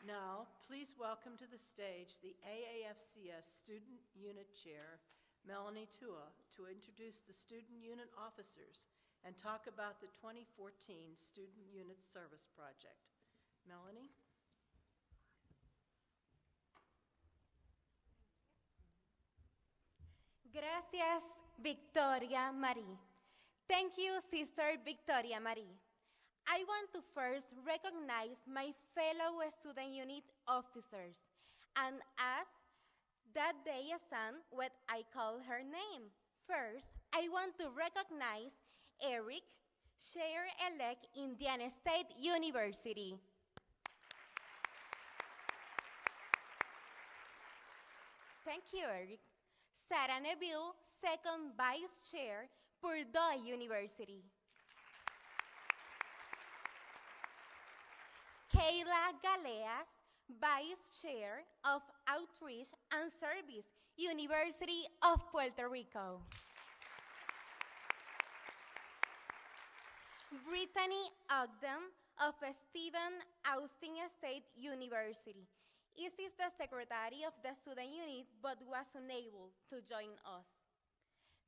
Now, please welcome to the stage the AAFCS Student Unit Chair, Melanie Tua, to introduce the student unit officers and talk about the 2014 Student Unit Service Project. Melanie? Gracias, Victoria Marie. Thank you, Sister Victoria Marie. I want to first recognize my fellow student unit officers and ask that they assign what I call her name. First, I want to recognize Eric, Chair-elect Indiana State University. Thank you, Eric. Sarah Neville, second Vice Chair, Purdue University. Kayla Galeas, Vice Chair of Outreach and Service, University of Puerto Rico. Brittany Ogden of Stephen Austin State University. Is the secretary of the student unit but was unable to join us.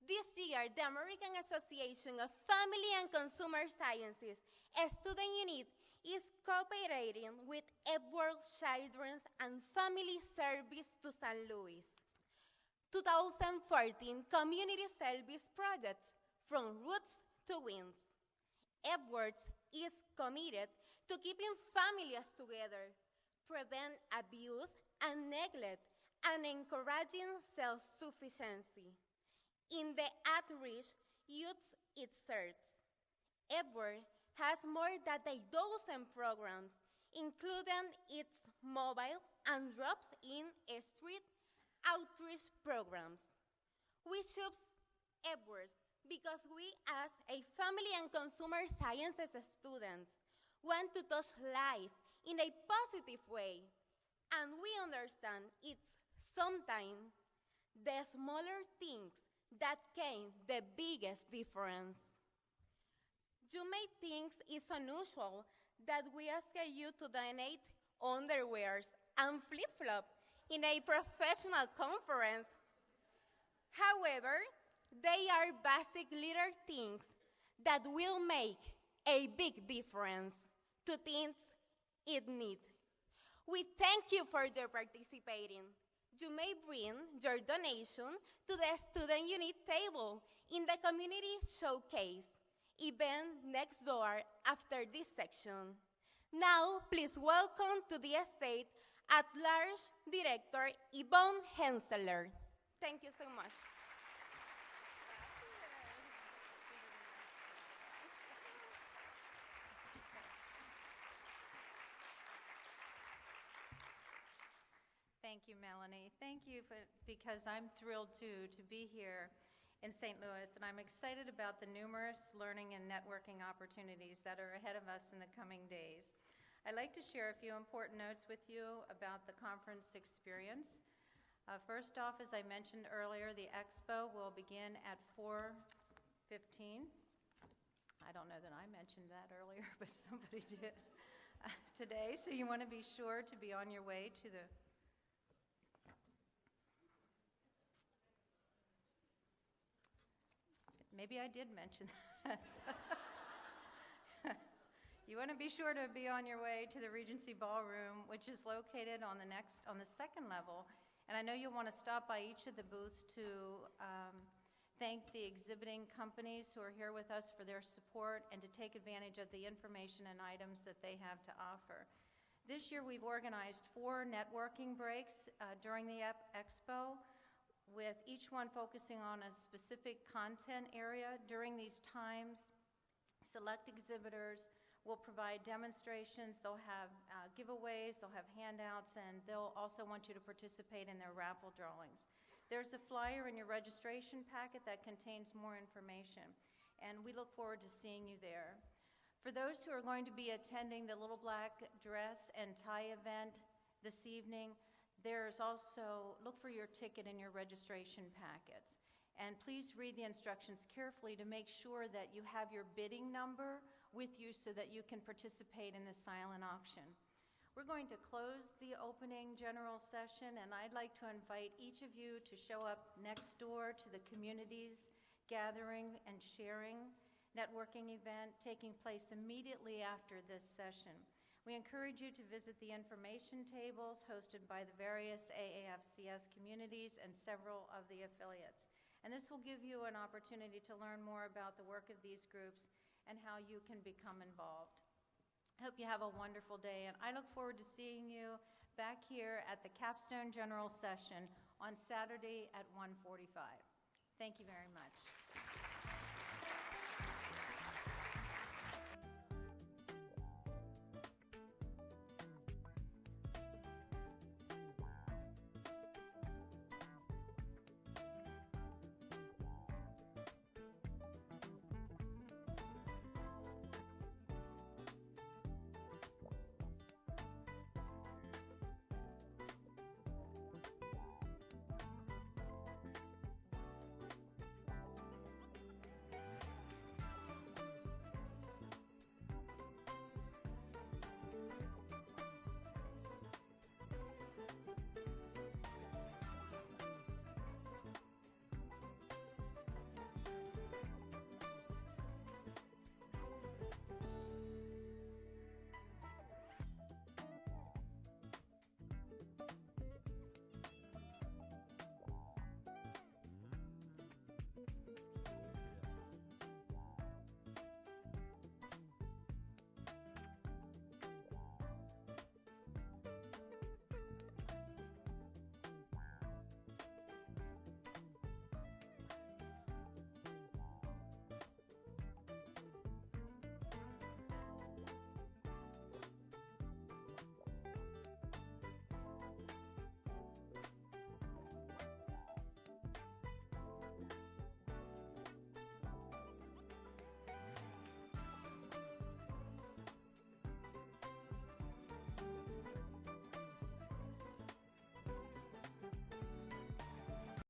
This year, the American Association of Family and Consumer Sciences, a student unit, is cooperating with Edward Children's and Family Service to St. Louis. 2014 Community Service Project, From Roots to Wins. Edwards is committed to keeping families together, prevent abuse and neglect, and encouraging self-sufficiency. In the at-risk youth it serves, Edward has more than a dozen programs, including its mobile and drops-in street outreach programs. We choose Edwards because we, as a family and consumer sciences students, want to touch life in a positive way, and we understand it's sometimes the smaller things that make the biggest difference. You may think it's unusual that we ask you to donate underwears and flip-flop in a professional conference. However, they are basic little things that will make a big difference to things it needs. We thank you for your participating. You may bring your donation to the Student Unit table in the Community Showcase event next door after this section. Now, please welcome to the stage at-large Director Yvonne Henseler. Thank you so much. Thank you, Melanie. Thank you because I'm thrilled to be here in St. Louis, and I'm excited about the numerous learning and networking opportunities that are ahead of us in the coming days. I'd like to share a few important notes with you about the conference experience. First off, as I mentioned earlier, the expo will begin at 4:15. I don't know that I mentioned that earlier, but somebody did today, so you want to be sure to be on your way to the Maybe I did mention that. You want to be sure to be on your way to the Regency Ballroom, which is located on the second level. And I know you'll want to stop by each of the booths to thank the exhibiting companies who are here with us for their support and to take advantage of the information and items that they have to offer. This year we've organized 4 networking breaks during the expo, with each one focusing on a specific content area. During these times, select exhibitors will provide demonstrations, they'll have giveaways, they'll have handouts, and they'll also want you to participate in their raffle drawings. There's a flyer in your registration packet that contains more information, and we look forward to seeing you there. For those who are going to be attending the Little Black Dress and Tie event this evening, there's also, look for your ticket in your registration packets. And please read the instructions carefully to make sure that you have your bidding number with you so that you can participate in the silent auction. We're going to close the opening general session, and I'd like to invite each of you to show up next door to the community's gathering and sharing networking event taking place immediately after this session. We encourage you to visit the information tables hosted by the various AAFCS communities and several of the affiliates. And this will give you an opportunity to learn more about the work of these groups and how you can become involved. I hope you have a wonderful day, and I look forward to seeing you back here at the Capstone General Session on Saturday at 1:45. Thank you very much.